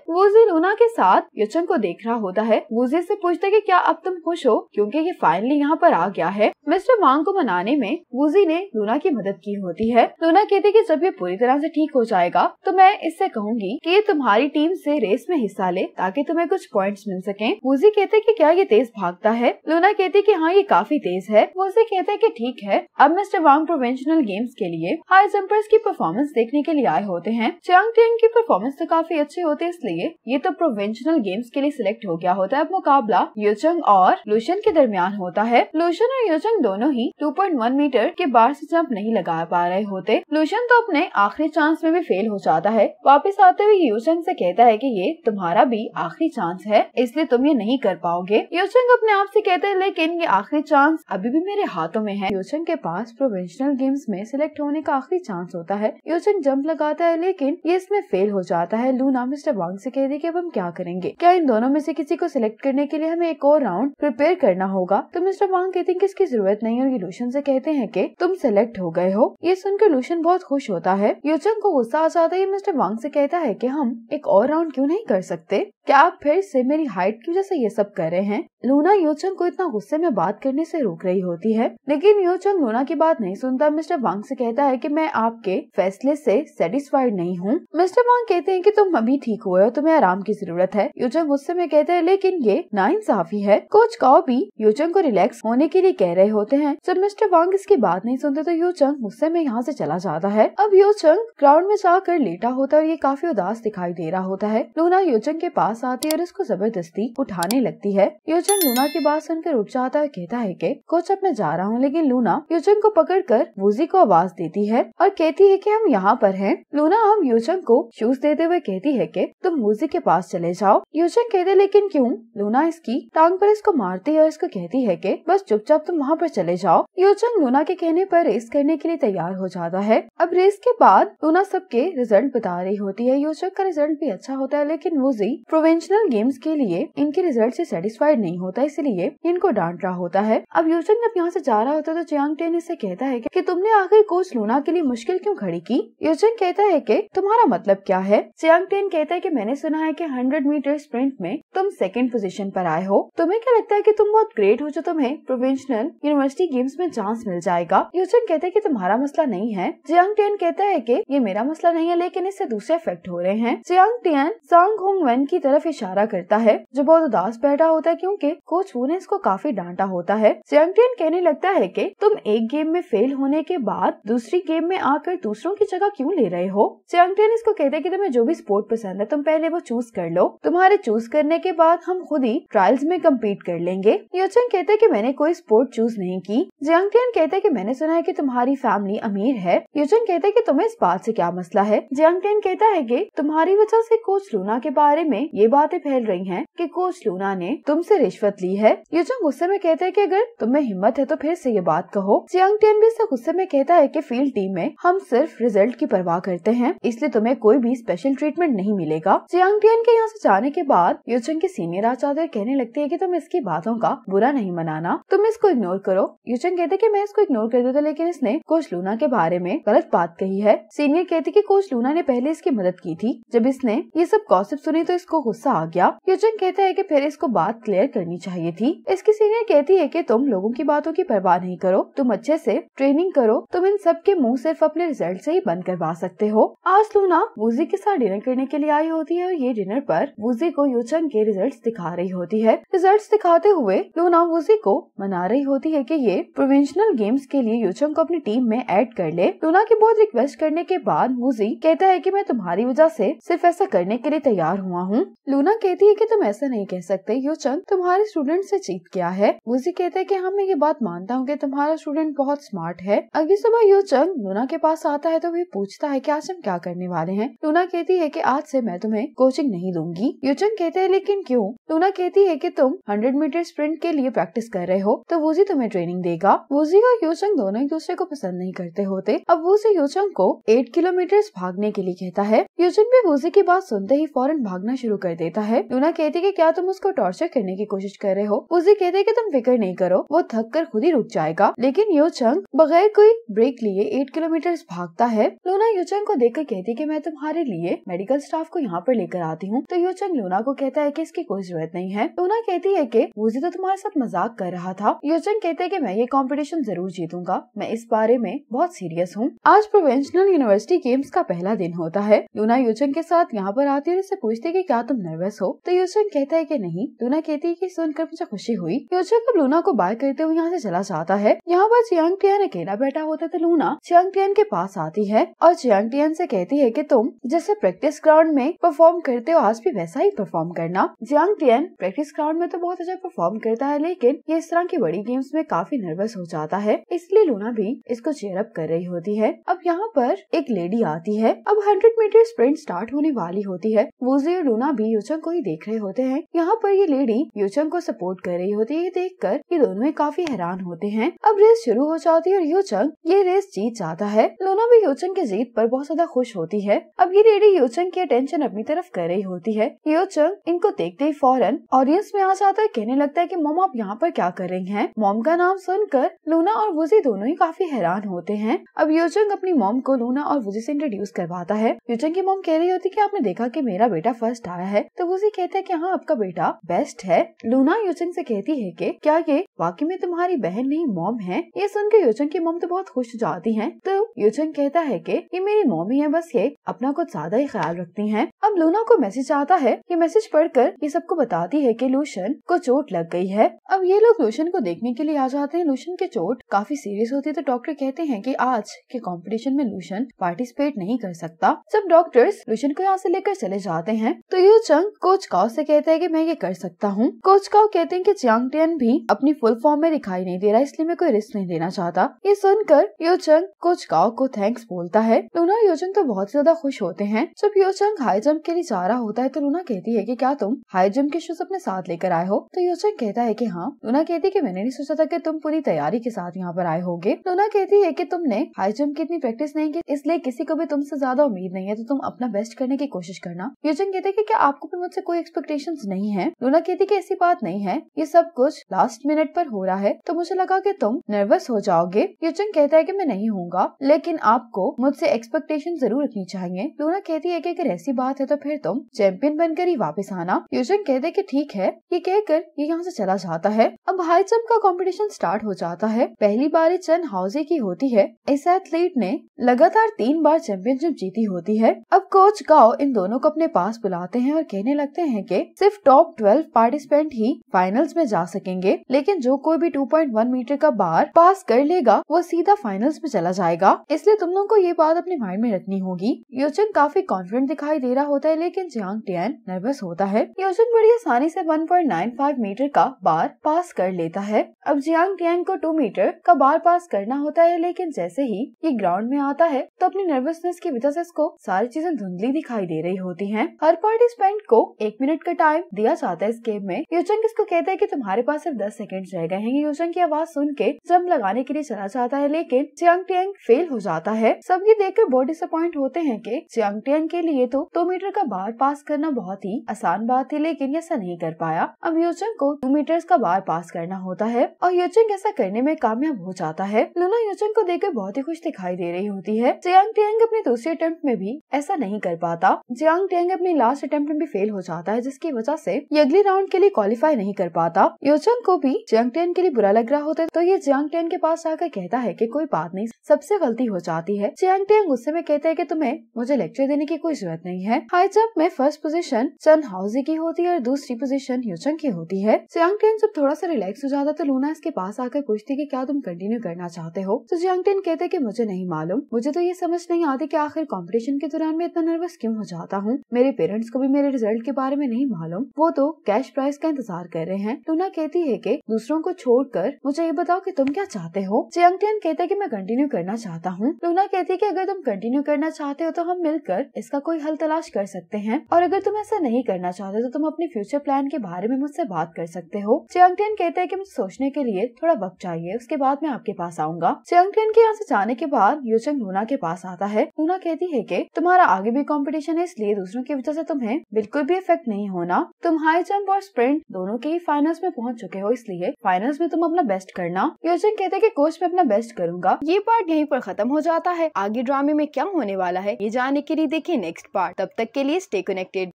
वूजी लूना के साथ योचंग को देख रहा होता है। वूजी से पूछता है कि क्या अब तुम खुश हो क्योंकि ये फाइनली यहाँ पर आ गया है। मिस्टर वांग को मनाने में वूजी ने लूना की मदद की होती है। लूना कहती है कि जब ये पूरी तरह से ठीक हो जाएगा तो मैं इससे कहूंगी कि ये तुम्हारी टीम से रेस में हिस्सा ले ताकि तुम्हें कुछ पॉइंट्स मिल सकें। वूजी कहते हैं कि क्या ये तेज भागता है? लूना कहती है कि हाँ, ये काफी तेज है। वूजी कहते हैं कि ठीक है। अब मिस्टर वांग प्रोवेंशनल गेम्स के लिए हाई जंपर्स की परफॉर्मेंस देखने के लिए आए होते हैं। चियांग टेन की परफॉर्मेंस तो काफी अच्छी होती है, इसलिए ये तो प्रोवेंशनल गेम्स के लिए सिलेक्ट हो गया होता है। अब मुकाबला योचंग और लूशन के दरमियान होता है। लूशन और योचंग दोनों ही 2.1 मीटर के बार से जंप नहीं लगा पा रहे होते। लूशन तो अपने आखिरी चांस में भी फेल हो जाता है। वापस आते हुए योचंग से कहता है कि ये तुम्हारा भी आखिरी चांस है, इसलिए तुम ये नहीं कर पाओगे। योचंग अपने आप से कहते हैं लेकिन ये आखिरी चांस अभी भी मेरे हाथों में है। योचंग के पास प्रोवेंशनल गेम्स में सिलेक्ट होने का आखिरी चांस होता है। योचंग जंप लगाता है लेकिन ये इसमें फेल हो जाता है। लूना मिस्टर वांग से कहती है कि अब हम क्या करेंगे, क्या इन दोनों में से किसी को सिलेक्ट करने के लिए हमें एक और राउंड प्रिपेयर करना होगा? तो मिस्टर वांग कहते हैं कि इसकी जरूरत नहीं है और ये लूशन से कहते हैं कि तुम सिलेक्ट हो गए हो। ये सुनकर लूशन बहुत खुश होता है। योचंग को गुस्सा आ जाता है। मिस्टर वांग से कहता है कि हम एक और राउंड क्यों नहीं कर सकते? क्या आप फिर से मेरी हाइट की वजह से ये सब कर रहे हैं? लूना योचंग को इतना गुस्से में बात करने से रोक रही होती है, लेकिन योचंग लूना की बात नहीं सुनता। मिस्टर वांग से कहता है कि मैं आपके फैसले से सेटिस्फाइड नहीं हूँ। मिस्टर वांग कहते हैं कि तुम अभी ठीक हुए हो, तुम्हें आराम की जरूरत है। योचंग गुस्से में कहते हैं लेकिन ये नाइंसाफी है। कोच काओ भी योचंग को रिलैक्स होने के लिए कह रहे होते हैं। जब मिस्टर वांग इसकी बात नहीं सुनते तो योचंग गुस्से में यहाँ से चला जाता है। अब योचंग ग्राउंड में जाकर लेटा होता है और ये काफी उदास दिखाई दे रहा होता है। लूना योचंग के पास आती है और इसको जबरदस्ती उठाने लगती है। योचंग लूना की बात सुनकर उठ जाता है, कहता है कि कोच अब मैं जा रहा हूँ, लेकिन लूना योचंग को पकड़कर वूजी को आवाज देती है और कहती है कि हम यहाँ पर हैं। लूना अब योचंग को शूज देते हुए कहती है कि तुम वूजी के पास चले जाओ। योचंग कहते लेकिन क्यों? लूना इसकी टांग पर इसको मारती है और इसको कहती है कि बस चुपचाप तुम वहाँ पर चले जाओ। योचंग लूना के कहने पर रेस करने के लिए तैयार हो जाता है। अब रेस के बाद लूना सबके रिजल्ट बता रही होती है। योचंग का रिजल्ट भी अच्छा होता है, लेकिन वूजी प्रोवेंशनल गेम्स के लिए इनके रिजल्ट से सेटिस्फाइड नहीं होता, इसलिए इनको डांट रहा होता है। अब योचंग जब यहाँ से जा रहा होता है तो चियांग टेन इससे कहता है कि तुमने आखिर कोच लूना के लिए मुश्किल क्यों खड़ी की? योचंग कहता है कि तुम्हारा मतलब क्या है? चियांग टेन कहता है कि मैंने सुना है कि 100 मीटर स्प्रिंट में तुम सेकंड पोजीशन पर आए हो। तुम्हें क्या लगता है कि तुम बहुत ग्रेट हो जो तुम्हें प्रोविंशियल यूनिवर्सिटी गेम्स में चांस मिल जाएगा? योचंग कहता है कि तुम्हारा मसला नहीं है। चियांग टेन कहता है कि ये मेरा मसला नहीं है, लेकिन इससे दूसरे इफेक्ट हो रहे हैं। चियांग टेन सांग होंग वन की तरफ इशारा करता है जो बहुत उदास बैठा होता है क्योंकि कोच वू ने इसको काफी डांटा होता है। चियांग टेन कहने लगता है कि तुम एक गेम में फेल होने के बाद दूसरी गेम में आकर दूसरों की जगह क्यों ले रहे हो? चियांग टेन इसको कहते हैं कि तुम्हें जो भी स्पोर्ट पसंद है तुम पहले वो चूज कर लो, तुम्हारे चूज करने के बाद हम खुद ही ट्रायल्स में कम्पीट कर लेंगे। योचंग कहते हैं कि मैंने कोई स्पोर्ट चूज नहीं की। चियांग टेन कहते हैं कि मैंने सुना है कि तुम्हारी फैमिली अमीर है। योचंग कहते हैं कि तुम्हें इस बात से क्या मसला है? चियांग टेन कहता है कि तुम्हारी वजह से कोच लूना के बारे में ये बातें फैल रही हैं कि कोच लूना ने तुमसे रिश्वत ली है। यूचंग गुस्से में कहता है कि अगर तुम्हें हिम्मत है तो फिर से ये बात कहो। जियांग टियन भी इससे गुस्से में कहता है कि फील्ड टीम में हम सिर्फ रिजल्ट की परवाह करते हैं, इसलिए तुम्हें कोई भी स्पेशल ट्रीटमेंट नहीं मिलेगा। जियांग टियन के यहाँ से जाने के बाद यूचंग के सीनियर आचार्य कहने लगते हैं कि तुम इसकी बातों का बुरा नहीं मनाना, तुम इसको इग्नोर करो। यूचंग कहते कि मैं इसको इग्नोर कर देता, लेकिन इसने कोच लूना के बारे में गलत बात कही है। सीनियर कहते कि कोच लूना ने पहले इसकी मदद की थी, जब इसने ये सब गॉसिप सुनी तो इसको गुस्सा आ गया। यूचंग कहता है कि फिर इसको बात क्लियर करनी चाहिए थी। इसकी सीनियर कहती है कि तुम लोगों की बातों की परवाह नहीं करो, तुम अच्छे से ट्रेनिंग करो, तुम इन सब के मुंह सिर्फ अपने रिजल्ट से ही बंद करवा सकते हो। आज लूना वूजी के साथ डिनर करने के लिए आई होती है और ये डिनर पर वूजी को यूचंग के रिजल्ट्स दिखा रही होती है। रिजल्ट्स दिखाते हुए लूना वूजी को मना रही होती है कि ये प्रोविंशियल गेम्स के लिए यूचंग को अपनी टीम में ऐड कर ले। लूना की बहुत रिक्वेस्ट करने के बाद वूजी कहता है कि मैं तुम्हारी वजह से सिर्फ ऐसा करने के लिए तैयार हुआ हूँ। लूना कहती है कि तुम ऐसा नहीं कह सकते, यूचंग तुम्हारे स्टूडेंट से जीत गया है। वूजी कहता है कि हाँ, मैं ये बात मानता हूँ कि तुम्हारा स्टूडेंट बहुत स्मार्ट है। अगली सुबह यूचंग लूना के पास आता है तो भी पूछता है कि आज हम क्या करने वाले हैं। लूना कहती है कि आज से मैं तुम्हें कोचिंग नहीं दूंगी। यूचंग कहते हैं लेकिन क्यों? लूना कहती है कि तुम 100 मीटर स्प्रिंट के लिए प्रैक्टिस कर रहे हो तो वूजी तुम्हें ट्रेनिंग देगा। वूजी और यूचंग दोनों एक दूसरे को पसंद नहीं करते होते। अब वूजी यूचंग को 8 किलोमीटर भागने के लिए कहता है। यूचंग भी वूजी की बात सुनते ही फौरन भागना शुरू कर देता है। लूना कहती है कि क्या तुम उसको टॉर्चर करने की कोशिश कर रहे हो? वूजी कहते हैं कि तुम फिक्र नहीं करो, वो थक कर खुद ही रुक जाएगा। लेकिन यूचंग बगैर कोई ब्रेक लिए 8 किलोमीटर भागता है। लूना यूचंग को देखकर कहती है कि मैं तुम्हारे लिए मेडिकल स्टाफ को यहाँ पर लेकर आती हूँ। तो यूचंग लूना को कहता है कि इसकी कोई जरूरत नहीं है। लूना कहती है कि वूजी तो तुम्हारे साथ मजाक कर रहा था। यूचंग कहते हैं कि मैं ये कंपटीशन जरूर जीतूंगा, मैं इस बारे में बहुत सीरियस हूँ। आज प्रोविंशियल यूनिवर्सिटी गेम्स का पहला दिन होता है। लूना यूचंग के साथ यहाँ पर आती है और इससे पूछती है कि क्या तुम नर्वस हो? तो यूचंग कहता है कि नहीं। लूना कहती है कि सुनकर मुझे खुशी हुई। यूचंग अब लूना को बाय करते हुए यहाँ से चला जाता है। यहाँ पर जियांग टियन अकेला बैठा होता है तो लूना जियांग टियन के पास आती है और जियांग टियन से कहती है कि तुम जैसे प्रैक्टिस ग्राउंड में परफॉर्म करते हो आज भी वैसा ही परफॉर्म करना। जियांग टियन प्रैक्टिस ग्राउंड में तो बहुत अच्छा परफॉर्म करता है, लेकिन ये इस तरह की बड़ी गेम्स में काफी नर्वस हो जाता है, इसलिए लूना भी इसको चीयर अप कर रही होती है। अब यहाँ पर एक लेडी आती है। अब 100 मीटर स्प्रिंट स्टार्ट होने वाली होती है। वूजी और लूना भी यूचंग को ही देख रहे होते हैं। यहाँ पर ये लेडी यूचंग को सपोर्ट कर रही होती है। देखकर ये दोनों ही काफी हैरान होते हैं। अब रेस शुरू हो जाती है और यूचंग ये रेस जीत जाता है। लूना भी यूचंग की जीत पर बहुत ज्यादा खुश होती है। अब ये लेडी यूचंग की अटेंशन अपनी तरफ कर रही होती है। यूचंग इनको देखते ही फौरन ऑडियंस में आ जाता है, कहने लगता है कि मॉम आप यहाँ पर क्या कर रही हैं? मॉम का नाम सुनकर लूना और वूजी दोनों ही काफी हैरान होते हैं। अब यूचंग अपनी मॉम को लूना और वूजी से इंट्रोड्यूस करवाता है। यूचंग की मॉम कह रही होती कि आपने देखा कि मेरा बेटा फर्स्ट आया है? तो वूजी कहता है कि हाँ, आपका बेटा बेस्ट है। लूना यूचंग से कहती है कि क्या ये वाकई में तुम्हारी बहन नहीं मॉम है? ये सुनकर यूचंग की मॉम तो बहुत खुश हो जाती है। तो यूचंग कहता है कि ये मेरी मॉम ही है, बस ये अपना कुछ ज्यादा ही ख्याल रखती हैं। अब लूना को मैसेज आता है। ये मैसेज पढ़कर ये सबको बताती है कि लूशन को चोट लग गई है। अब ये लोग लूशन को देखने के लिए आ जाते हैं। लूशन की चोट काफी सीरियस होती है तो डॉक्टर कहते हैं कि आज के कंपटीशन में लूशन पार्टिसिपेट नहीं कर सकता। जब डॉक्टर्स लूशन को यहाँ से लेकर चले जाते हैं तो यूचंग कोच काओ से कहता है कि मैं ये कर सकता हूँ। कोच काओ कहते हैं कि जियांग टियन भी अपनी फुल फॉर्म में दिखाई नहीं दे रहा, इसलिए मैं कोई रिस्क नहीं लेना चाहता। ये सुनकर यूचंग कोच काओ को थैंक्स बोलता है। लूना और यूचंग तो बहुत ज्यादा खुश होते हैं। जब यूचंग हाई जंप के लिए जा रहा होता है तो लूना कहती है कि क्या तुम हाई जंप के शूज अपने साथ लेकर आए हो? तो यूचंग कहता है कि हाँ। लूना कहती है कि मैंने नहीं सोचा था कि तुम पूरी तैयारी के साथ यहाँ पर आए होगे। लूना कहती है कि तुमने हाई जंप की इतनी प्रैक्टिस नहीं की, इसलिए किसी को भी तुमसे ज्यादा उम्मीद नहीं है, तो तुम अपना बेस्ट करने की कोशिश करना। यूचंग कहते हैं कि क्या आपको भी मुझसे कोई एक्सपेक्टेशंस नहीं है? लूना कहती है कि ऐसी बात नहीं है, ये सब कुछ लास्ट मिनट पर हो रहा है तो मुझे लगा कि तुम नर्वस हो जाओगे। यूचंग कहता है कि मैं नहीं होऊंगा, लेकिन आपको मुझसे एक्सपेक्टेशन जरूर रखनी चाहिए। लूना कहती है कि अगर ऐसी बात है तो फिर तुम चैंपियन बनकर ही वापस आना। यूचंग कहते हैं कि ठीक है। ये कहकर ये यहाँ से चला जाता है। अब हाई जंप का कंपटीशन स्टार्ट हो जाता है। पहली बारी चन हाउजे की होती है। इस एथलीट ने लगातार 3 बार चैंपियनशिप जीती होती है। अब कोच गाओ इन दोनों को अपने पास बुलाते हैं और कहने लगते हैं कि सिर्फ टॉप 12 पार्टिसिपेंट ही फाइनल्स में जा सकेंगे, लेकिन जो कोई भी 2.1 मीटर का बार पास कर लेगा वो सीधा फाइनल्स में चला जाएगा, इसलिए तुम लोगों को ये बात अपने माइंड में रखनी होगी। यूचंग काफी कॉन्फिडेंट दिखाई दे रहा होता है, लेकिन जियांग टियन नर्वस होता है। यूचंग बड़ी आसानी से 1.95 मीटर का बार पास कर लेता है। अब जियांग टियन को 2 मीटर का बार पास करना होता है, लेकिन जैसे ही ये ग्राउंड में आता है तो अपनी नर्वसनेस की वजह से इसको सारी चीजें धुंधली दिखाई दे रही होती हैं। हर पार्टिसिपेंट को 1 मिनट का टाइम दिया जाता है इस गेम में। यूचंग इसको कहता है कि तुम्हारे पास सिर्फ 10 सेकंड रह गए हैं। यूचंग की आवाज सुन के जंप लगाने के लिए चला जाता है, लेकिन चियांग टियांग फेल हो जाता है। सब ये देखकर बहुत डिसअपॉइंट होते हैं कि चियांग टियांग के लिए तो 2 मीटर का बार पास करना बहुत ही आसान बात थी, लेकिन ऐसा नहीं कर पाया। अब यूचंग को 2 मीटर्स का बार पास करना होता है और यूचंग ऐसा करने में कामयाब हो जाता है। लूना यूचंग को देखकर बहुत ही खुश दिखाई दे रही होती है। चियांग टियांग अपने दूसरे अटेम्प्ट में भी ऐसा नहीं कर पाता। चियांग टियांग अपने लास्ट अटेम्प्ट में भी फेल हो जाता है, जिसकी वजह से ये अगले राउंड के लिए क्वालिफाई नहीं कर पाता। यूचंग को भी चियांग टियांग के लिए बुरा लग रहा होता है, तो ये चियांग टियांग के पास आकर कहता है कि कोई बात नहीं, सबसे गलती हो जाती है। चियांग टियांग गुस्से में कहते हैं कि तुम्हें मुझे लेक्चर देने की कोई जरूरत नहीं है। हाई जंप में फर्स्ट पोजीशन चन हाउजी की होती है और दूसरी पोजीशन यूचंग की होती है। चियांग टियांग जब थोड़ा सा रिलैक्स हो जाता तो लूना इसके पास आकर पूछती कि क्या तुम कंटिन्यू करना चाहते हो। तो चियांग टियांग कहते कि मुझे नहीं मालूम, मुझे तो ये समझ नहीं आती कि आखिर कंपटीशन के दौरान मैं इतना नर्वस क्यों हो जाता हूँ। मेरे पेरेंट्स को भी मेरे रिजल्ट के बारे में नहीं मालूम, वो तो कैश प्राइज का इंतजार कर रहे हैं। लूना कहती है कि दूसरों को छोड़कर मुझे ये बताओ कि तुम क्या चाहते हो। चियांग टियांग कहते कि मैं कंटिन्यू करना चाहता हूँ। लूना कहती है कि अगर तुम कंटिन्यू करना चाहते हो तो हम मिलकर इसका कोई हल तलाश कर सकते हैं, और अगर तुम ऐसा नहीं करना चाहते तो तुम अपने फ्यूचर प्लान के बारे में मुझसे बात कर सकते हो। चियांग टियांग कहते हैं कि मुझे सोचने के लिए थोड़ा वक्त चाहिए, उसके बाद मैं आपके पास आऊंगा। चियांग टियांग के यहाँ से जाने के बाद यूचंग लूना के पास आता है। लूना कहती है कि तुम्हारा आगे भी कंपटीशन है, इसलिए दूसरों की वजह से तुम्हें बिल्कुल भी इफेक्ट नहीं होना। तुम हाई जंप और स्प्रिंट दोनों के ही फाइनल्स में पहुंच चुके हो, इसलिए फाइनल्स में तुम अपना बेस्ट करना। यूचंग कहते हैं कि कोच मैं अपना बेस्ट करूंगा। ये पार्ट यहीं पर खत्म हो जाता है। आगे ड्रामे में क्या होने वाला है ये जानने के लिए देखिए नेक्स्ट पार्ट। तब तक के लिए स्टे कनेक्टेड।